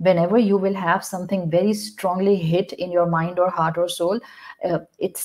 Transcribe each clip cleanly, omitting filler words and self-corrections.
whenever you will have something very strongly hit in your mind or heart or soul, it's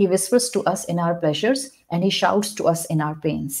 he whispers to us in our pleasures and he shouts to us in our pains।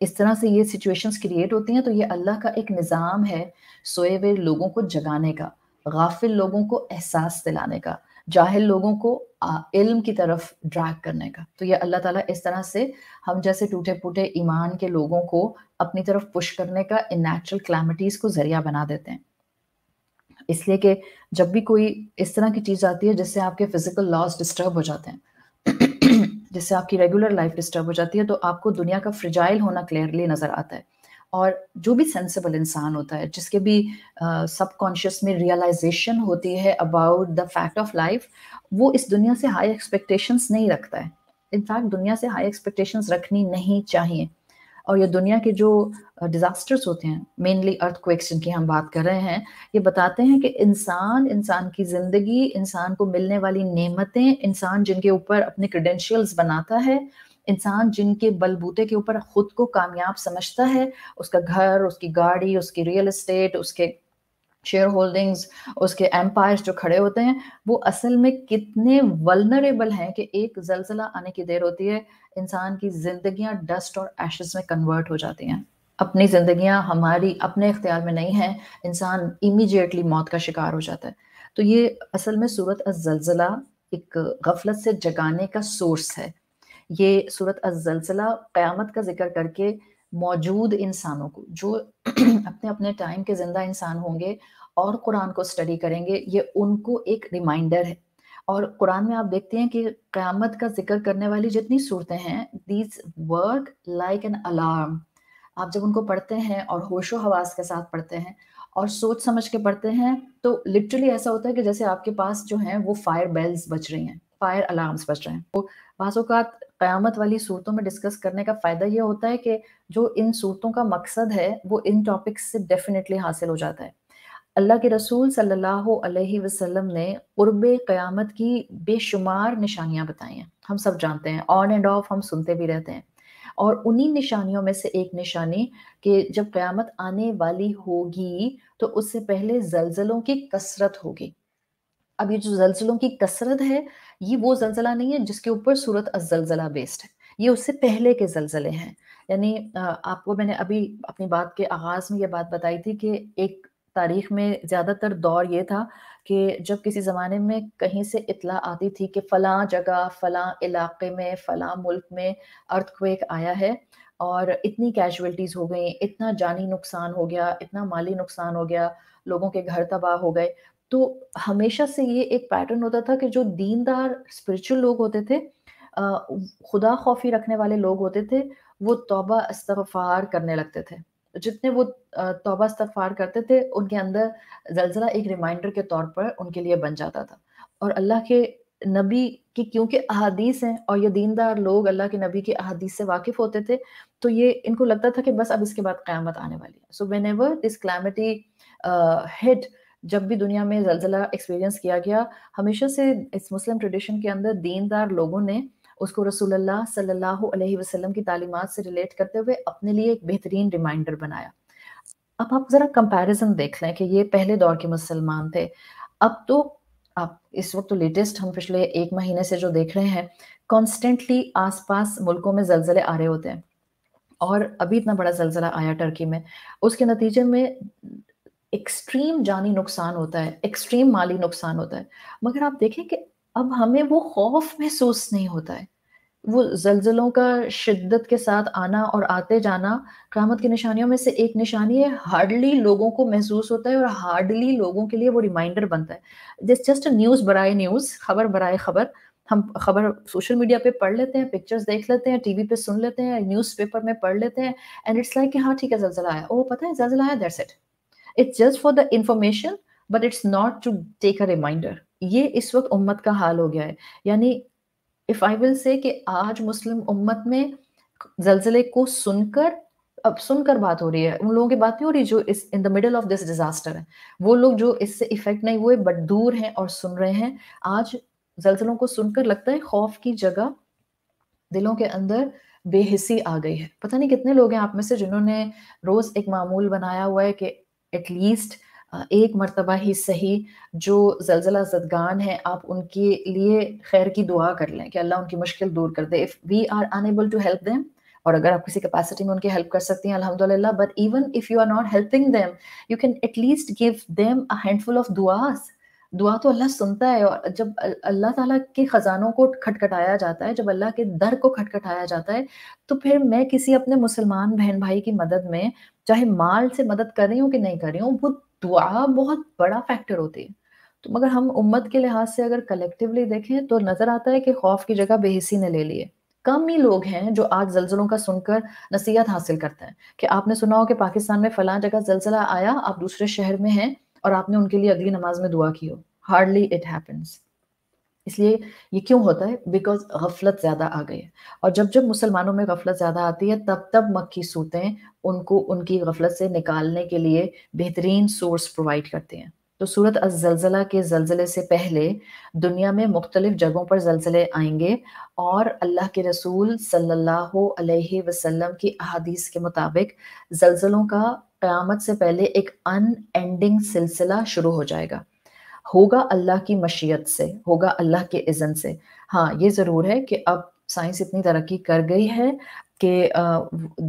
اس طرح سے یہ situations create ہوتی ہیں، تو یہ اللہ کا ایک نظام ہے سوئے ہوئے لوگوں کو جگانے کا، غافل لوگوں کو احساس دلانے کا، جاہل لوگوں کو علم کی طرف ڈریگ کرنے کا. تو یہ اللہ تعالیٰ اس طرح سے ہم جیسے ٹوٹے پھوٹے ایمان کے لوگوں کو اپنی طرف پش کرنے کا ان نیچرل کلیمٹیز کو ذریعہ بنا دیتے ہیں. اس لیے کہ جب بھی کوئی اس طرح کی چیز آتی ہے جس سے آپ کے فزیکل لاز ڈسٹرب ہو جاتے ہیں، جس سے آپ کی ریگولر لائف ڈسٹرب ہو جاتی ہے، تو آپ کو دنیا کا فریجائل ہونا کلیئرلی نظر آتا ہے. اور جو بھی سینسیبل انسان ہوتا ہے، جس کے بھی سب کانشیس میں ریئلائزیشن ہوتی ہے about the fact of life, وہ اس دنیا سے ہائی ایکسپیکٹیشنز نہیں رکھتا ہے. انفیکٹ دنیا سے ہائی ایکسپیکٹیشنز رکھنی نہیں چاہیے. اور یہ دنیا کے جو ڈیزاسٹرز ہوتے ہیں، مینلی ارتھ کویکس جن کی ہم بات کر رہے ہیں، یہ بتاتے ہیں کہ انسان کی زندگی، انسان کو ملنے والی نعمتیں، انسان جن کے اوپر اپنے کریڈینشیلز بناتا ہے، انسان جن کے بلبوتے کے اوپر خود کو کامیاب سمجھتا ہے، اس کا گھر، اس کی گاڑی، اس کی ریئل اسٹیٹ، اس کے شیئر ہولڈنگز، اس کے ایمپائرز جو کھڑے ہوتے ہیں، وہ اصل میں کتنے ولنریبل ہیں کہ ایک زلزلہ آنے کی دیر ہوتی ہے، انسان کی زندگیاں ڈسٹ اور ایشز میں کنورٹ ہو جاتی ہیں. اپنی زندگیاں ہماری اپنے اختیار میں نہیں ہیں، انسان امیجیٹلی موت کا شکار ہو جاتا ہے. تو یہ اصل میں سورۃ الزلزلہ ایک غفلت سے جگانے کا سورس ہے. یہ سورۃ الزلزلہ قیامت کا ذکر کر کے موجود انسانوں کو، جو اپنے اپنے ٹائم کے زندہ انسان ہوں گے اور قرآن کو اسٹڈی کریں گے، یہ ان کو ایک ریمائنڈر ہے. اور قرآن میں آپ دیکھتے ہیں کہ قیامت کا ذکر کرنے والی جتنی صورتیں ہیں، these work like an alarm. آپ جب ان کو پڑھتے ہیں اور ہوش و حواس کے ساتھ پڑھتے ہیں اور سوچ سمجھ کے پڑھتے ہیں، تو لٹرلی ایسا ہوتا ہے کہ جیسے آپ کے پاس جو ہیں وہ فائر بیلز بج رہی ہیں، فائر الارمز بج رہے ہیں. وہ بعض اوقات قیامت والی صورتوں میں ڈسکس کرنے کا فائدہ یہ ہوتا ہے کہ جو ان صورتوں کا مقصد ہے وہ ان ٹاپکس سے ڈیفینیٹلی حاصل ہو جاتا ہے. اللہ کے رسول صلی اللہ علیہ وسلم نے قرب قیامت کی بے شمار نشانیاں بتائی ہیں. ہم سب جانتے ہیں، آن اینڈ آف ہم سنتے بھی رہتے ہیں. اور انہی نشانیوں میں سے ایک نشانی کہ جب قیامت آنے والی ہوگی تو اس سے پہلے زلزلوں کی کثرت ہوگی. اب یہ جو زلزلوں کی کثرت ہے، یہ وہ زلزلہ نہیں ہے جس کے اوپر سورۃ الزلزلہ بیسڈ ہے، یہ اس سے پہلے کے زلزلے ہیں. یعنی آپ کو میں نے ابھی اپنی بات کے آغاز میں یہ بات بتائی تھی کہ ایک تاریخ میں زیادہ تر دور یہ تھا کہ جب کسی زمانے میں کہیں سے اطلاع آتی تھی کہ فلاں جگہ، فلاں علاقے میں، فلاں ملک میں ارتھ کویک آیا ہے اور اتنی کیجویلٹیز ہو گئیں، اتنا جانی نقصان ہو گیا، اتنا مالی نقصان ہو گیا، لوگوں کے گھر تباہ ہو گئے. تو ہمیشہ سے یہ ایک پیٹرن ہوتا تھا کہ جو دیندار اسپرچل لوگ ہوتے تھے، خدا خوفی رکھنے والے لوگ ہوتے تھے، وہ توبہ استغفار کرنے لگتے تھے. جتنے وہ توبہ استغفار کرتے تھے، ان کے اندر زلزلہ ایک ریمائنڈر کے طور پر ان کے لیے بن جاتا تھا. اور اللہ کے نبی کی کیونکہ احادیث ہیں اور یہ دیندار لوگ اللہ کے نبی کی احادیث سے واقف ہوتے تھے، تو یہ ان کو لگتا تھا کہ بس اب اس کے بعد قیامت آنے والی ہے. So whenever this calamity hit, جب بھی دنیا میں زلزلہ ایکسپیرینس کیا گیا، ہمیشہ سے اس مسلم ٹریڈیشن کے اندر دیندار لوگوں نے اس کو رسول اللہ صلی اللہ علیہ وسلم کی تعلیمات سے ریلیٹ کرتے ہوئے اپنے لیے ایک بہترین ریمائنڈر بنایا. اب آپ ذرا کمپیریزن دیکھ لیں کہ یہ پہلے دور کے مسلمان تھے. اب تو آپ اس وقت تو لیٹسٹ ہم پچھلے 1 مہینے سے جو دیکھ رہے ہیں، کانسٹنٹلی آس پاس ملکوں میں زلزلے آ رہے ہوتے ہیں. اور ابھی اتنا بڑا زلزلہ آیا ٹرکی میں، اس کے نتیجے میں ایکسٹریم جانی نقصان ہوتا ہے، ایکسٹریم مالی نقصان ہوتا ہے. مگر آپ دیکھیں کہ اب ہمیں وہ خوف محسوس نہیں ہوتا ہے. وہ زلزلوں کا شدت کے ساتھ آنا اور آتے جانا قیامت کی نشانیوں میں سے ایک نشانی ہے. ہارڈلی لوگوں کو محسوس ہوتا ہے اور ہارڈلی لوگوں کے لیے وہ ریمائنڈر بنتا ہے. جسٹ نیوز برائے نیوز، خبر برائے خبر. ہم خبر سوشل میڈیا پہ پڑھ لیتے ہیں، پکچرز دیکھ لیتے ہیں، ٹی وی پہ سن لیتے ہیں، نیوز پیپر میں پڑھ لیتے ہیں، اینڈ اٹس لائک کہ ہاں ٹھیک ہے زلزلہ آیا، او پتہ ہے زلزلہ آیا، that's it. It's just for the information, but it's not to take a reminder. یہ اس وقت امت کا حال ہو گیا ہے. یعنی if I will say کہ آج مسلم امت میں زلزلے کو سن کر بات ہو رہی ہے. ان لوگوں کی بات نہیں ہو رہی جو اس in the middle of this disaster ہیں. وہ لوگ جو اس سے افیکٹ نہیں ہوئے بٹ دور ہیں اور سن رہے ہیں. آج زلزلوں کو سن کر لگتا ہے خوف کی جگہ دلوں کے اندر بے حسی آ گئی ہے. پتہ نہیں کتنے لوگ ہیں آپ میں سے جنہوں نے روز ایک معمول بنایا ہوا ہے کہ ایٹ لیسٹ ایک مرتبہ ہی صحیح جو زلزلہ زدگان ہیں آپ ان کے لیے خیر کی دعا کر لیں کہ اللہ ان کی مشکل دور کر دے. If we are unable to help them اور اگر آپ کسی کیپیسٹی میں ان کی ہیلپ کر سکتی ہیں الحمدللہ، but even if you are not helping them you can at least give them a handful of دعاز. دعا تو اللہ سنتا ہے، اور جب اللہ تعالیٰ کے خزانوں کو کھٹکھٹایا جاتا ہے، جب اللہ کے در کو کھٹکھٹایا جاتا ہے، تو پھر میں کسی اپنے مسلمان بہن بھائی کی مدد میں چاہے مال سے مدد کر رہی ہوں کہ نہیں کر رہی ہوں، وہ دعا بہت بڑا فیکٹر ہوتی ہے. تو مگر ہم امت کے لحاظ سے اگر کلیکٹیولی دیکھیں تو نظر آتا ہے کہ خوف کی جگہ بے حسی نے لے لیے. کم ہی لوگ ہیں جو آج زلزلوں کا سن کر نصیحت حاصل کرتے ہیں کہ آپ نے سنا ہو کہ پاکستان میں فلاں جگہ زلزلہ آیا، آپ دوسرے شہر میں ہیں اور آپ نے ان کے لیے اگلی نماز میں دعا کی ہو. Hardly it happens. اس لیے یہ کیوں ہوتا ہے؟ بیکاز غفلت زیادہ آ گئی ہے، اور جب جب مسلمانوں میں غفلت زیادہ آتی ہے تب تب مکی صورتیں ان کو ان کی غفلت سے نکالنے کے لیے بہترین سورس پرووائڈ کرتے ہیں. تو سورۃ الزلزلہ کے زلزلے سے پہلے دنیا میں مختلف جگہوں پر زلزلے آئیں گے، اور اللہ کے رسول صلی اللہ علیہ وسلم کی احادیث کے مطابق زلزلوں کا قیامت سے پہلے ایک ان اینڈنگ سلسلہ شروع ہو جائے گا. ہوگا اللہ کی مشیت سے، ہوگا اللہ کے اذن سے. ہاں یہ ضرور ہے کہ اب سائنس اتنی ترقی کر گئی ہے کہ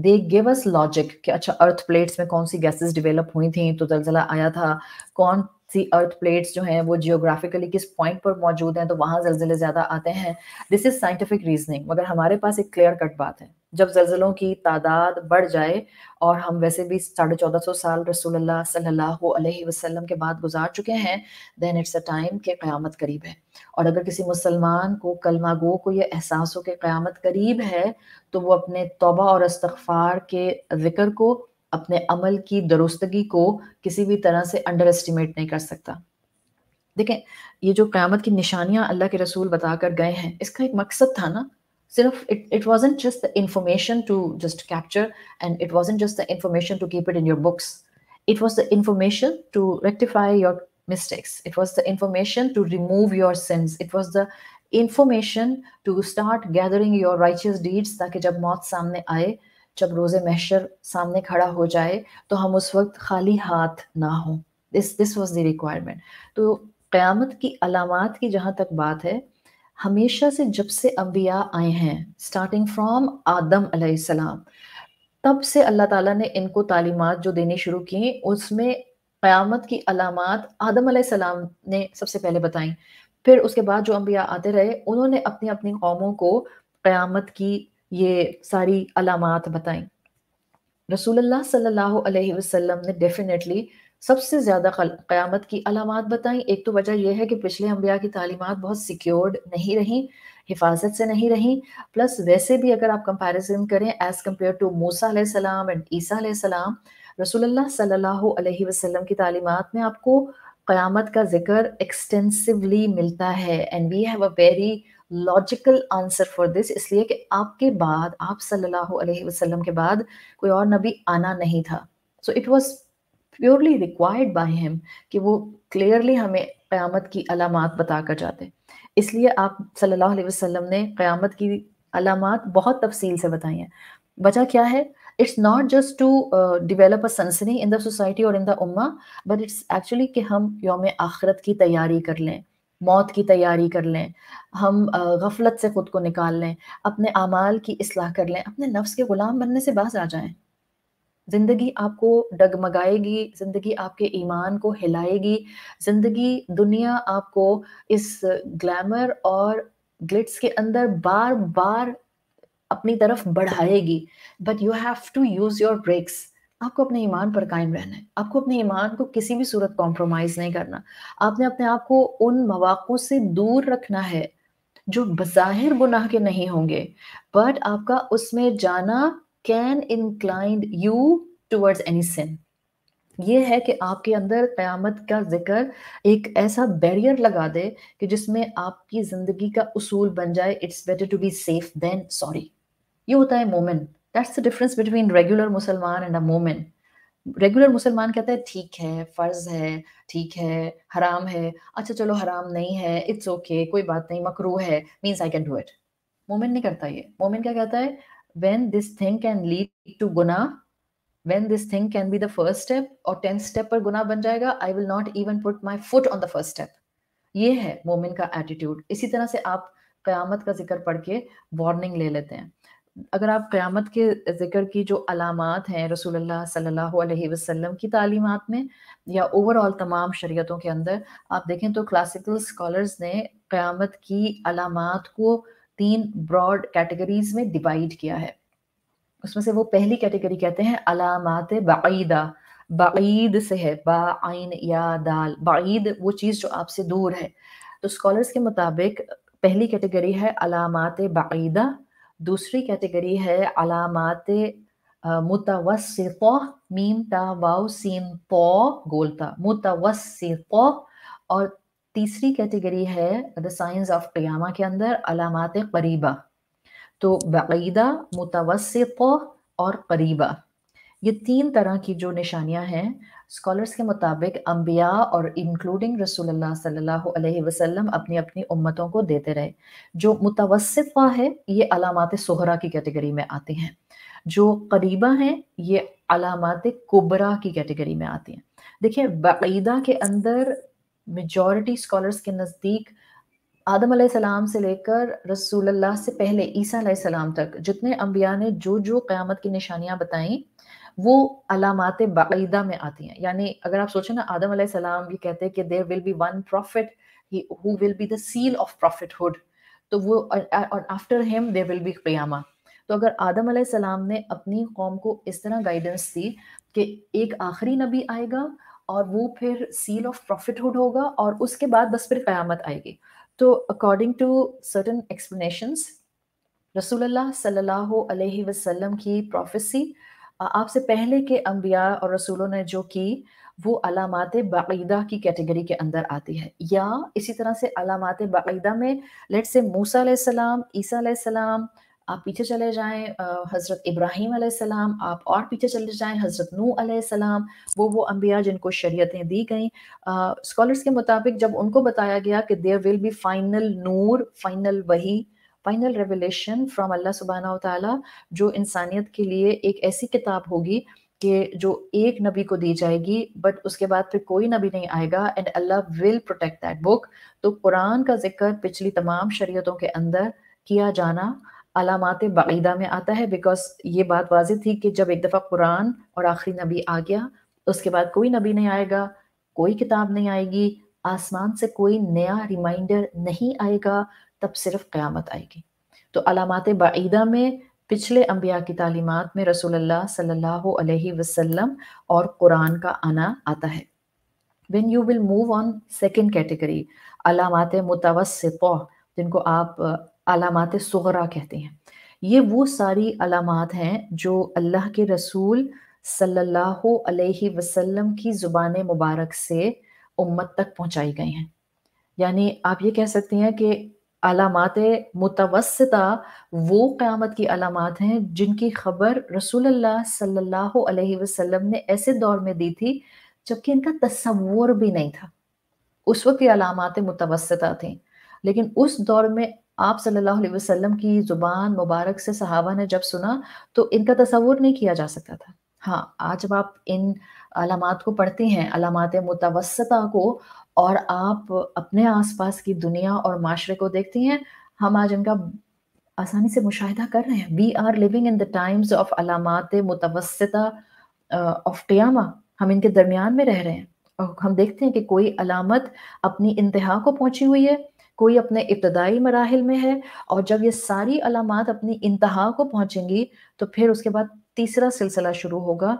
دے گیو اس لاجک کہ اچھا ارتھ پلیٹس میں کون سی گیسز ڈیولپ ہوئی تھیں تو زلزلہ آیا تھا، کون سی ارتھ پلیٹس جو ہیں وہ جیوگرافیکلی کس پوائنٹ پر موجود ہیں تو وہاں زلزلے زیادہ آتے ہیں. This is scientific reasoning. مگر ہمارے پاس ایک کلیئر کٹ بات ہے، جب زلزلوں کی تعداد بڑھ جائے، اور ہم ویسے بھی 1450 سال رسول اللہ صلی اللہ علیہ وسلم کے بعد گزار چکے ہیں، دین اٹس اے ٹائم کہ قیامت قریب ہے. اور اگر کسی مسلمان کو، کلمہ گو کو یہ احساس ہو کہ قیامت قریب ہے، تو وہ اپنے توبہ اور استغفار کے ذکر کو، اپنے عمل کی درستگی کو کسی بھی طرح سے انڈر اسٹیمیٹ نہیں کر سکتا. دیکھیں یہ جو قیامت کی نشانیاں اللہ کے رسول بتا کر گئے ہیں، اس کا ایک مقصد تھا نا. صرف it wasn't just the information to just capture, and it wasn't just the information to keep it in your books. It was the information to rectify your mistakes. It was the information to remove your sins. It was the information to start gathering your righteous deeds تاکہ جب موت سامنے آئے، جب روز محشر سامنے کھڑا ہو جائے تو ہم اس وقت خالی ہاتھ نہ ہوں. This was the requirement. تو قیامت کی علامات کی جہاں تک بات ہے، ہمیشہ سے جب سے انبیاء آئے ہیں، اسٹارٹنگ فرام آدم علیہ السلام، تب سے اللہ تعالیٰ نے ان کو تعلیمات جو دینی شروع کی، اس میں قیامت کی علامات آدم علیہ السلام نے سب سے پہلے بتائیں. پھر اس کے بعد جو انبیاء آتے رہے انہوں نے اپنی اپنی قوموں کو قیامت کی یہ ساری علامات بتائیں. رسول اللہ صلی اللہ علیہ وسلم نے ڈیفینیٹلی سب سے زیادہ قیامت کی علامات بتائیں. ایک تو وجہ یہ ہے کہ پچھلے انبیاء کی تعلیمات بہت سیکیورڈ نہیں رہیں، حفاظت سے نہیں رہیں، پلس ویسے بھی اگر آپ کمپیریزن کریں ایز کمپیئر ٹو موسیٰ علیہ السلام اینڈ عیسیٰ علیہ السلام، رسول اللہ صلی اللہ علیہ وسلم کی تعلیمات میں آپ کو قیامت کا ذکر ایکسٹینسولی ملتا ہے. And we have a very logical answer for this, اس لیے کہ آپ کے بعد، آپ صلی اللہ علیہ وسلم کے بعد کوئی اور نبی آنا نہیں تھا. So it was purely required by ہم کہ وہ کلیئرلی ہمیں قیامت کی علامات بتا کر جاتے. اس لیے آپ صلی اللہ علیہ وسلم نے قیامت کی علامات بہت تفصیل سے بتائی ہیں. وجہ کیا ہے؟ It's not just to develop a سنسنی ان دا سوسائٹی اور ان دا امہ، بٹ اٹس ایکچولی کہ ہم یوم آخرت کی تیاری کر لیں، موت کی تیاری کر لیں، ہم غفلت سے خود کو نکال لیں، اپنے اعمال کی اصلاح کر لیں، اپنے نفس کے غلام بننے سے باز آ جائیں. زندگی آپ کو ڈگمگائے گی، زندگی آپ کے ایمان کو ہلائے گی، زندگی دنیا آپ کو اس گلیمر اور گلٹس کے اندر بار بار اپنی طرف بڑھائے گی. But you have to use your brakes. آپ کو اپنے ایمان پر قائم رہنا ہے، آپ کو اپنے ایمان کو کسی بھی صورت کمپرومائز نہیں کرنا. آپ نے اپنے آپ کو ان مواقع سے دور رکھنا ہے جو بظاہر گناہ کے نہیں ہوں گے، بٹ آپ کا اس میں جانا can incline you towards any sin. یہ ہے کہ آپ کے اندر قیامت کا ذکر ایک ایسا بیریئر لگا دے کہ جس میں آپ کی زندگی کا اصول بن جائے it's better to be safe than sorry. یہ ہوتا ہے مومن. That's the difference between regular مسلمان and a مومن. ریگولر مسلمان کہتا ہے ٹھیک ہے، فرض ہے، ٹھیک ہے، حرام ہے، اچھا چلو حرام نہیں ہے، اٹس اوکے، کوئی بات نہیں، مکروہ ہے، means I can do it. مومن نہیں کرتا یہ. مومن کیا کہتا ہے؟ when this thing can lead to گناہ، when this thing can be the first step اور 10th step پر گناہ بن جائے گا، I will not even put my foot on the first step. یہ ہے مومن کا ایٹیٹیوڈ. اسی طرح سے آپ قیامت کا ذکر پڑھ کے وارننگ لے لیتے ہیں. اگر آپ قیامت کے ذکر کی جو علامات ہیں رسول اللہ صلی اللہ علیہ وسلم کی تعلیمات میں یا اوور آل تمام شریعتوں کے اندر آپ دیکھیں تو کلاسیکل اسکالرز نے قیامت کی علامات کو 3 براڈ کیٹیگریز میں ڈیوائڈ کیا ہے. اس میں سے وہ پہلی کیٹیگری کہتے ہیں علامات بعیدہ. بعید سے ہے، با عین یا دال، بعید وہ چیز جو آپ سے دور ہے. تو اسکالرز کے مطابق پہلی کیٹیگری ہے علامات بعیدہ، دوسری کیٹیگری ہے علامات متوسطہ، میم تا واو سین تو گولتا، متوسطہ، اور تیسری کیٹیگری ہے دا سائنس آف قیامہ کے اندر علامات قریبہ. تو بعیدہ، متوسطہ اور قریبہ، یہ 3 طرح کی جو نشانیاں ہیں اسکالرز کے مطابق انبیاء اور انکلوڈنگ رسول اللہ صلی اللہ علیہ وسلم اپنی اپنی امتوں کو دیتے رہے. جو متوسطہ ہے یہ علامات صغرا کی کیٹیگری میں آتی ہیں، جو قریبہ ہیں یہ علامات کبرا کی کیٹیگری میں آتی ہیں. دیکھیں بعیدہ کے اندر میجورٹی اسکالرز کے نزدیک آدم علیہ السلام سے لے کر رسول اللہ سے پہلے عیسیٰ علیہ السلام تک جتنے انبیاء نے جو قیامت کی نشانیاں بتائیں وہ علامات بعیدہ میں آتی ہیں. یعنی اگر آپ سوچیں نا، آدم علیہ السلام یہ کہتے ہیں کہ there will be one prophet who will be the seal of prophethood، تو وہ اور after him there will be قیامہ. تو اگر آدم علیہ السلام نے اپنی قوم کو اس طرح گائیڈنس دی کہ ایک آخری نبی آئے گا اور وہ پھر سیل آف پروفٹہڈ ہوگا اور اس کے بعد بس پھر قیامت آئے گی. تو اکارڈنگ ٹو سرٹن ایکسپلینیشنز رسول اللہ صلی اللہ علیہ وسلم کی پروفیسی آپ سے پہلے کے انبیاء اور رسولوں نے جو کی وہ علامات بعیدہ کی کیٹیگری کے اندر آتی ہے. یا اسی طرح سے علامات بعیدہ میں لیٹ سے موسیٰ علیہ السلام، عیسیٰ علیہ السلام، آپ پیچھے چلے جائیں حضرت ابراہیم علیہ السلام، آپ اور پیچھے چلے جائیں حضرت نوح علیہ السلام، وہ انبیاء جن کو شریعتیں دی گئیں. اسکالرز کے مطابق جب ان کو بتایا گیا کہ there will be final Noor, final وحی، فائنل ریویلیشن فرام اللہ سبحانہ و تعالیٰ، جو انسانیت کے لیے ایک ایسی کتاب ہوگی کہ جو ایک نبی کو دی جائے گی بٹ اس کے بعد پھر کوئی نبی نہیں آئے گا and Allah will protect that book. تو قرآن کا ذکر پچھلی تمام شریعتوں کے اندر کیا جانا علامات بعیدہ میں آتا ہے، بیکاز یہ بات واضح تھی کہ جب ایک دفعہ قرآن اور آخری نبی آ گیا اس کے بعد کوئی نبی نہیں آئے گا، کوئی کتاب نہیں آئے گی، آسمان سے کوئی نیا ریمائنڈر نہیں آئے گا، تب صرف قیامت آئے گی. تو علامات بعیدہ میں پچھلے انبیاء کی تعلیمات میں رسول اللہ صلی اللہ علیہ وسلم اور قرآن کا آنا آتا ہے. when you will move on second category علامات متوسطہ جن کو آپ علامات صغرا کہتے ہیں، یہ وہ ساری علامات ہیں جو اللہ کے رسول صلی اللہ علیہ وسلم کی زبان مبارک سے امت تک پہنچائی گئی ہیں. یعنی آپ یہ کہہ سکتے ہیں کہ علامات متوسطہ وہ قیامت کی علامات ہیں جن کی خبر رسول اللہ صلی اللہ علیہ وسلم نے ایسے دور میں دی تھی جبکہ ان کا تصور بھی نہیں تھا. اس وقت یہ علامات متوسطہ تھیں، لیکن اس دور میں آپ صلی اللہ علیہ وسلم کی زبان مبارک سے صحابہ نے جب سنا تو ان کا تصور نہیں کیا جا سکتا تھا. ہاں آج جب آپ ان علامات کو پڑھتے ہیں، علامات متوسطہ کو، اور آپ اپنے آس پاس کی دنیا اور معاشرے کو دیکھتی ہیں، ہم آج ان کا آسانی سے مشاہدہ کر رہے ہیں. We are living in the times of علامات متوسطہ آف قیامہ. ہم ان کے درمیان میں رہ رہے ہیں اور ہم دیکھتے ہیں کہ کوئی علامت اپنی انتہا کو پہنچی ہوئی ہے، کوئی اپنے ابتدائی مراحل میں ہے، اور جب یہ ساری علامات اپنی انتہا کو پہنچیں گی تو پھر اس کے بعد تیسرا سلسلہ شروع ہوگا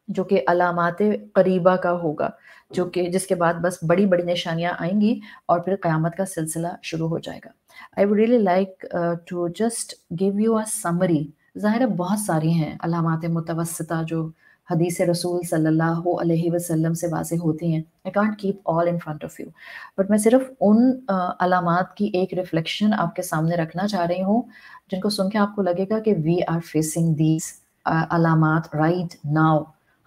جو کہ علامات قریبہ کا ہوگا، جو کہ جس کے بعد بس بڑی بڑی نشانیاں آئیں گی اور پھر قیامت کا سلسلہ شروع ہو جائے گا. I would really like to just give you a summary. ظاہر ہے بہت ساری ہیں علامات متوسطہ جو حدیث رسول صلی اللہ علیہ وسلم سے واضح ہوتی ہیں. I can't keep all in front of you. But میں صرف ان علامات کی ایک ریفلیکشن آپ کے سامنے رکھنا چاہ رہی ہوں جن کو سن کے آپ کو لگے گا کہ we are facing these علامات right now.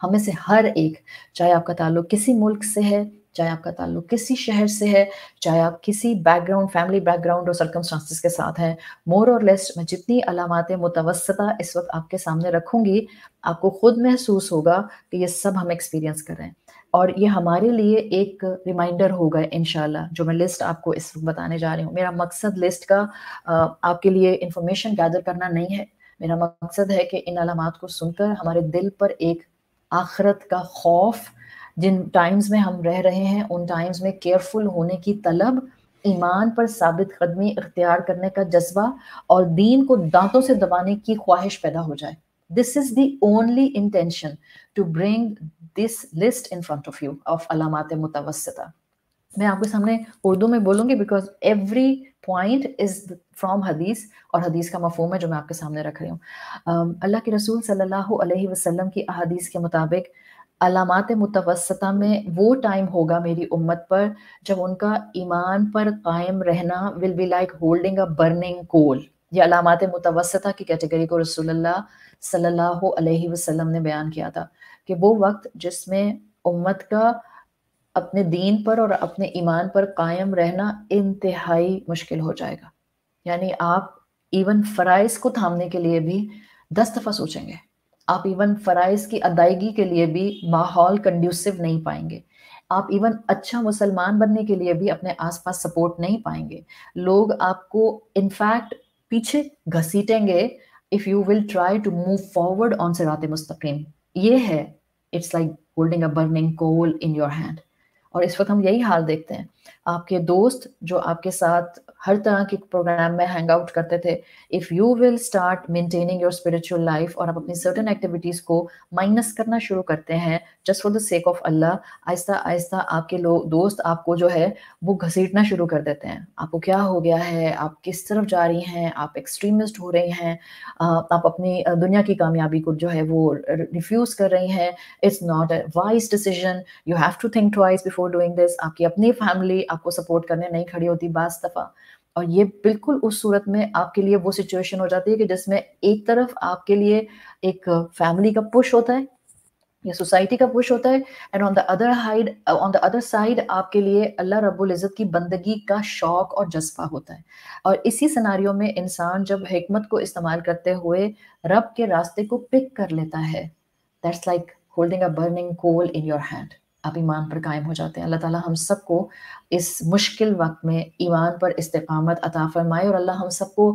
ہمیں سے ہر ایک، چاہے آپ کا تعلق کسی ملک سے ہے، چاہے آپ کا تعلق کسی شہر سے ہے، چاہے آپ کسی back ground, family back ground اور سرکمسٹانسز کے ساتھ ہیں، مور اور لیس میں جتنی علامات متوسطہ اس وقت آپ کے سامنے رکھوں گی آپ کو خود محسوس ہوگا کہ یہ سب ہم ایکسپیرینس کر رہے ہیں. اور یہ ہمارے لیے ایک ریمائنڈر ہوگا انشاءاللہ، جو میں لسٹ آپ کو اس وقت بتانے جا رہی ہوں. میرا مقصد لسٹ کا آپ کے لیے انفارمیشن گیدر کرنا نہیں ہے، میرا مقصد ہے کہ ان علامات کو سن کر ہمارے دل پر ایک آخرت کا خوف، جن ٹائمز میں ہم رہ رہے ہیں ان ٹائمز میں کیئرفل ہونے کی طلب، ایمان پر ثابت قدمی اختیار کرنے کا جذبہ اور دین کو دانتوں سے دبانے کی خواہش پیدا ہو جائے. This is the only intention to bring this list in front of you of علامات متوسطہ. میں آپ کے سامنے اردو میں بولوں گی because every point is from حدیث، اور حدیث کا مفہوم ہے جو میں آپ کے سامنے رکھ رہی ہوں. اللہ کے رسول صلی اللہ علیہ وسلم کی احادیث کے مطابق علامات متوسطہ میں وہ ٹائم ہوگا میری امت پر جب ان کا ایمان پر قائم رہنا will be like holding a burning coal. یہ علامات متوسطہ کی کیٹیگری کو رسول اللہ صلی اللہ علیہ وسلم نے بیان کیا تھا کہ وہ وقت جس میں امت کا اپنے دین پر اور اپنے ایمان پر قائم رہنا انتہائی مشکل ہو جائے گا. یعنی آپ ایون فرائض کو تھامنے کے لیے بھی 10 دفعہ سوچیں گے. آپ ایون فرائض کی ادائیگی کے لیے بھی ماحول کنڈیوسو نہیں پائیں گے. آپ ایون اچھا مسلمان بننے کے لیے بھی اپنے آس پاس سپورٹ نہیں پائیں گے. لوگ آپ کو انفیکٹ پیچھے گھسیٹیں گے if you will try to move forward on صراط مستقیم. یہ ہے it's like holding a burning coal in your hand. اور اس وقت ہم یہی حال دیکھتے ہیں. آپ کے دوست جو آپ کے ساتھ ہر طرح کے پروگرام میں ہینگ آؤٹ کرتے تھے، if you will start maintaining your spiritual life اور آپ اپنی سرٹن ایکٹیویٹیز کو مائنس کرنا شروع کرتے ہیں just for the sake of Allah, آہستہ آہستہ آپ کے دوست آپ کو جو ہے وہ گھسیٹنا شروع کر دیتے ہیں. آپ کو کیا ہو گیا ہے، آپ کس طرف جا رہی ہیں، آپ ایکسٹریمسٹ ہو رہی ہیں، آپ اپنی دنیا کی کامیابی کو جو ہے وہ ریفیوز کر رہی ہیں. It's not a wise decision, you have to think twice before doing this. آپ کی اپنی فیملی آپ کو سپورٹ کرنے نہیں کھڑی ہوتی بعض دفعہ، اور یہ بالکل اس صورت میں آپ کے لیے وہ سچویشن ہو جاتی ہے کہ جس میں ایک طرف آپ کے لیے ایک فیملی کا پش ہوتا ہے یا سوسائٹی کا پش ہوتا ہے، and on the other side آپ کے لیے اللہ رب العزت کی بندگی کا شوق اور جذبہ ہوتا ہے. اور اسی سیناریو میں انسان جب حکمت کو استعمال کرتے ہوئے رب کے راستے کو پک کر لیتا ہے، that's like holding a burning coal in your hand. آپ ایمان پر قائم ہو جاتے ہیں. اللہ تعالیٰ ہم سب کو اس مشکل وقت میں ایمان پر استقامت عطا فرمائے، اور اللہ ہم سب کو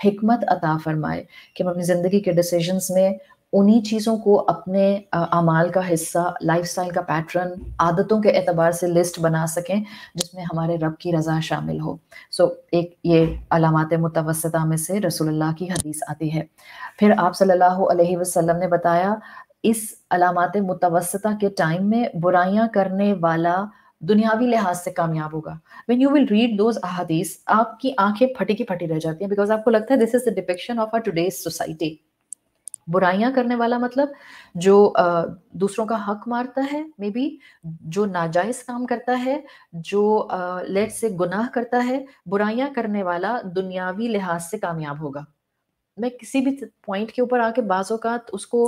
حکمت عطا فرمائے کہ ہم اپنی زندگی کے ڈیسیژنز میں انہی چیزوں کو اپنے اعمال کا حصہ، لائف سٹائل کا پیٹرن، عادتوں کے اعتبار سے لسٹ بنا سکیں جس میں ہمارے رب کی رضا شامل ہو. سو ایک یہ علامات متوسطہ میں سے رسول اللہ کی حدیث آتی ہے. پھر آپ صلی اللہ علیہ وسلم نے بتایا اس علامات متوسطہ کے ٹائم میں برائیاں کرنے والا دنیاوی لحاظ سے کامیاب ہوگا. when you will read those احادیث آپ کی آنکھیں پھٹی کی پھٹی رہ جاتی ہیں بیکاز آپ کو لگتا ہے this is the depiction of our today's society. برائیاں کرنے والا مطلب جو دوسروں کا حق مارتا ہے، مے بی جو ناجائز کام کرتا ہے، جو لیٹ سے گناہ کرتا ہے، برائیاں کرنے والا دنیاوی لحاظ سے کامیاب ہوگا. میں کسی بھی پوائنٹ کے اوپر آ کے بعض اوقات اس کو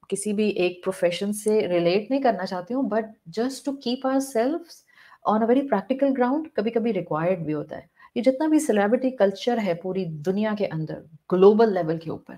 کسی بھی ایک پروفیشن سے ریلیٹ نہیں کرنا چاہتی ہوں، but just to keep ourselves on a very practical ground کبھی کبھی ریکوائرڈ بھی ہوتا ہے. یہ جتنا بھی سیلیبریٹی کلچر ہے پوری دنیا کے اندر گلوبل لیول کے اوپر،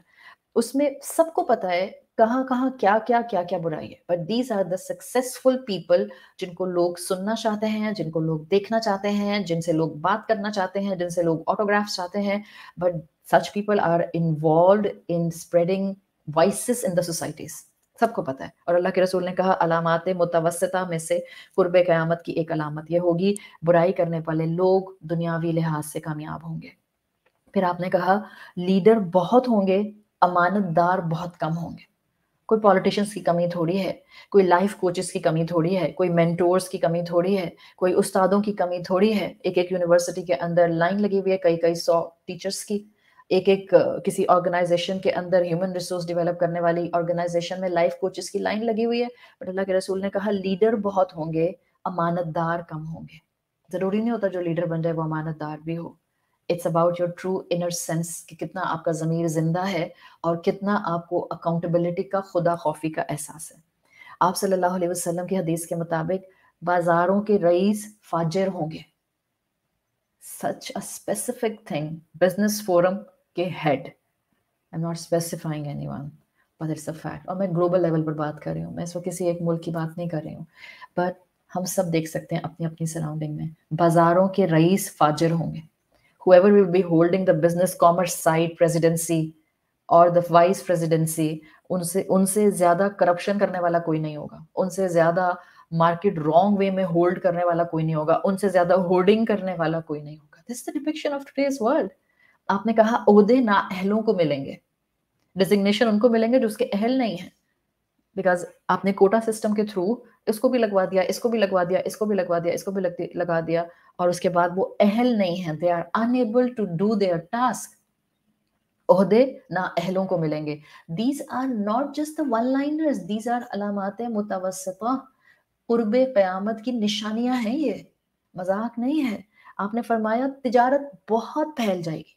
اس میں سب کو پتا ہے کہاں کہاں کیا کیا برائی ہے. But these are the successful people جن کو لوگ سننا چاہتے ہیں، جن کو لوگ دیکھنا چاہتے ہیں، جن سے لوگ بات کرنا چاہتے ہیں، جن سے لوگ آٹوگرافس چاہتے ہیں. But such people are involved in spreading vices in the societies. سب کو پتا ہے. اور اللہ کے رسول نے کہا علامات متوسطہ میں سے قرب قیامت کی ایک علامت یہ ہوگی برائی کرنے والے لوگ دنیاوی لحاظ سے کامیاب ہوں گے. پھر آپ نے کہا لیڈر بہت ہوں گے، امانت دار بہت کم ہوں گے. کوئی پالیٹیشنس کی کمی تھوڑی ہے، کوئی لائف کوچز کی کمی تھوڑی ہے، کوئی مینٹورز کی کمی تھوڑی ہے، کوئی استادوں کی کمی تھوڑی ہے. ایک یونیورسٹی کے اندر لائن لگی ہوئی ہے کئی 100 ٹیچرز کی. ایک کسی آرگنائزیشن کے اندر ہیومن ریسورس ڈیولپ کرنے والی آرگنائزیشن میں لائف کوچز کی لائن لگی ہوئی ہے. بٹ اللہ کے رسول نے کہا لیڈر بہت ہوں گے، امانت دار کم ہوں گے. ضروری نہیں ہوتا جو لیڈر بن جائے وہ امانت دار بھی ہو. It's about your true inner sense کہ کتنا آپ کا ضمیر زندہ ہے اور کتنا آپ کو اکاؤنٹیبلٹی کا، خدا خوفی کا احساس ہے. آپ صلی اللہ علیہ وسلم کی حدیث کے مطابق بازاروں کے رئیس فاجر ہوں گے. such a specific thing. Business forum کے head, I'm not specifying anyone, but it's a fact. اور میں گلوبل لیول پر بات کر رہی ہوں، میں اس وقت کسی ایک ملک کی بات نہیں کر رہی ہوں، بٹ ہم سب دیکھ سکتے ہیں اپنی اپنی سراؤنڈنگ میں بازاروں کے رئیس فاجر ہوں گے. whoever will be holding the business commerce side presidency اور the vice presidency, ان سے زیادہ کرپشن کرنے والا کوئی نہیں ہوگا, ان سے زیادہ مارکیٹ رانگ وے میں ہولڈ کرنے والا کوئی نہیں ہوگا, ان سے زیادہ ہولڈنگ کرنے والا کوئی نہیں ہوگا. This is the depiction of today's world. آپ نے کہا عہدے نااہلوں کو ملیں گے, ڈیزگنیشن ان کو ملیں گے جو اس کے اہل نہیں ہیں, بیکاز آپ نے کوٹا سسٹم کے تھرو اس کو بھی لگوا دیا, اس کو بھی لگوا دیا, اس کو بھی لگوا دیا, اس کو بھی لگا دیا, اور اس کے بعد وہ اہل نہیں ہیں, they are unable to do their task. عہدے نااہلوں کو ملیں گے. These are not just the one liners, these are علامات متوسطہ, قرب قیامت کی نشانیاں ہیں, یہ مذاق نہیں ہے. آپ نے فرمایا تجارت بہت پھیل جائے گی.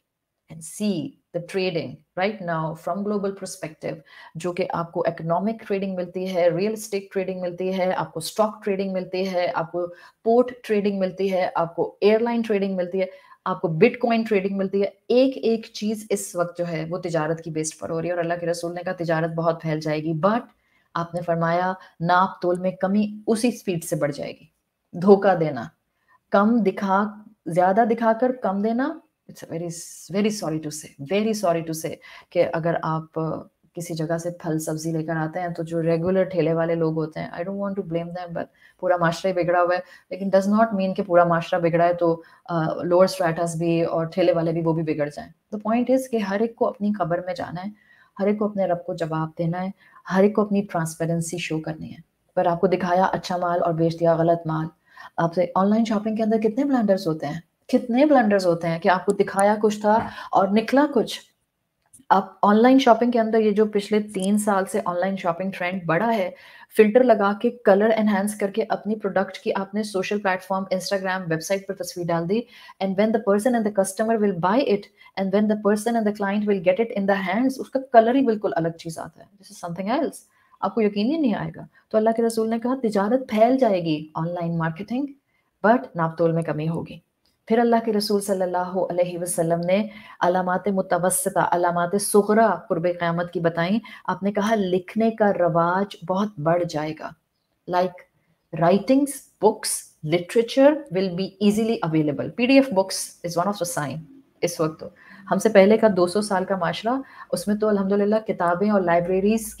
And see the trading right now from global perspective, جو کہ آپ کو economic trading ملتی ہے, real estate trading ملتی ہے, آپ کو stock trading ملتی ہے, آپ کو port trading ملتی ہے, آپ کو airline trading ملتی ہے, آپ کو بٹ کوائن ٹریڈنگ ملتی ہے. ایک ایک چیز اس وقت جو ہے وہ تجارت کی بیس پر ہو رہی ہے, اور اللہ کے رسول نے کہا تجارت بہت پھیل جائے گی, بٹ آپ نے فرمایا ناپ تول میں کمی اسی سپیڈ سے بڑھ جائے گی. دھوکہ دینا, زیادہ دکھا کر کم دینا, اٹس ویری سوری ٹو سے کہ اگر آپ کسی جگہ سے پھل سبزی لے کر آتے ہیں تو جو ریگولر ٹھیلے والے لوگ ہوتے ہیں, I don't want to blame them, but پورا معاشرہ ہی بگڑا ہوا ہے, لیکن ڈز ناٹ مین کہ پورا معاشرہ بگڑا ہے تو لوور اسٹریٹس بھی اور ٹھیلے والے بھی وہ بھی بگڑ جائیں. دا پوائنٹ از کہ ہر ایک کو اپنی قبر میں جانا ہے, ہر ایک کو اپنے رب کو جواب دینا ہے, ہر ایک کو اپنی ٹرانسپیرنسی شو کرنی ہے. پر آپ کو دکھایا اچھا مال اور بیچ دیا غلط مال. آپ سے آن لائن شاپنگ کے اندر کتنے بلنڈرز ہوتے ہیں کہ آپ کو دکھایا کچھ تھا اور نکلا کچھ. آپ آن لائن شاپنگ کے اندر یہ جو پچھلے 3 سال سے آن لائن شاپنگ ٹرینڈ بڑا ہے, فلٹر لگا کے کلر انہینس کر کے اپنی پروڈکٹ کی آپ نے social platform Instagram website پر تصویر ڈال دی, and when the person and the customer will buy it, and when the person and the client will get it in the hands, اس کا کلر ہی بالکل الگ چیز آتا ہے. دس از سم تھنگ ایلس, آپ کو یقین ہی نہیں آئے گا. تو اللہ کے رسول نے کہا تجارت پھیل جائے گی آن لائن مارکیٹنگ, بٹ ناپ تول میں کمی ہوگی. پھر اللہ کے رسول صلی اللہ علیہ وسلم نے علامات متوسطہ, علامات صغریٰ قرب قیامت کی بتائیں. آپ نے کہا لکھنے کا رواج بہت بڑھ جائے گا, like writings, books, literature will be easily available. PDF books is one of the sign. اس وقت تو ہم سے پہلے کا 200 سال کا معاشرہ, اس میں تو الحمدللہ کتابیں اور لائبریریز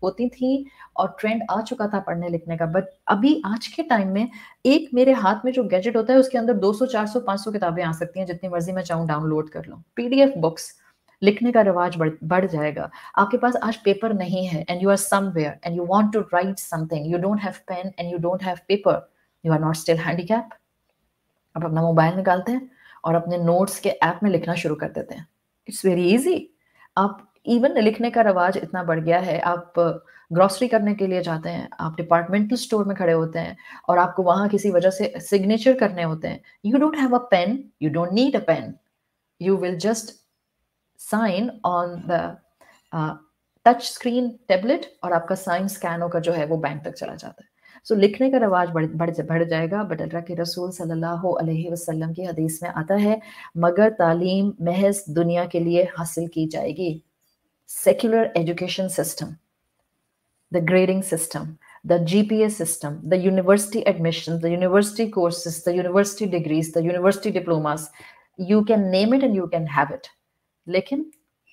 ہوتی تھیں اور ٹرینڈ آ چکا تھا پڑھنے لکھنے کا. بٹ ابھی آج کے ٹائم میں ایک میرے ہاتھ میں جو گیجٹ ہوتا ہے اس کے اندر 200 400 500 کتابیں آ سکتی ہیں, جتنی مرضی میں چاہوں ڈاؤن لوڈ کر لوں. PDF بکس, لکھنے کا رواج بڑھ جائے گا. آپ کے پاس آج پیپر نہیں ہے and you are somewhere and you want to write something, you don't have pen and you don't have paper, you are not still handicap. آپ اپنا موبائل نکالتے ہیں اور اپنے نوٹس کے ایپ میں لکھنا شروع کر دیتے ہیں. It's very easy. آپ ایون لکھنے کا رواج اتنا بڑھ گیا ہے, آپ گروسری کرنے کے لیے جاتے ہیں, آپ ڈپارٹمنٹل اسٹور میں کھڑے ہوتے ہیں اور آپ کو وہاں کسی وجہ سے سگنیچر کرنے ہوتے ہیں. You don't have a pen, you don't need a pen, you will just sign on the touch screen tablet, اور آپ کا سائن اسکین ہو کر جو ہے وہ بینک تک چلا جاتا ہے. سو لکھنے کا رواج بڑھ جائے گا. بٹ اللہ کے رسول صلی اللہ علیہ وسلم کی حدیث میں آتا ہے مگر تعلیم محض دنیا کے لیے حاصل کی جائے گی. Secular education system, the grading system, the GPA system, the university admissions, the university courses, the university degrees, the university diplomas, you can name it and you can have it. لیکن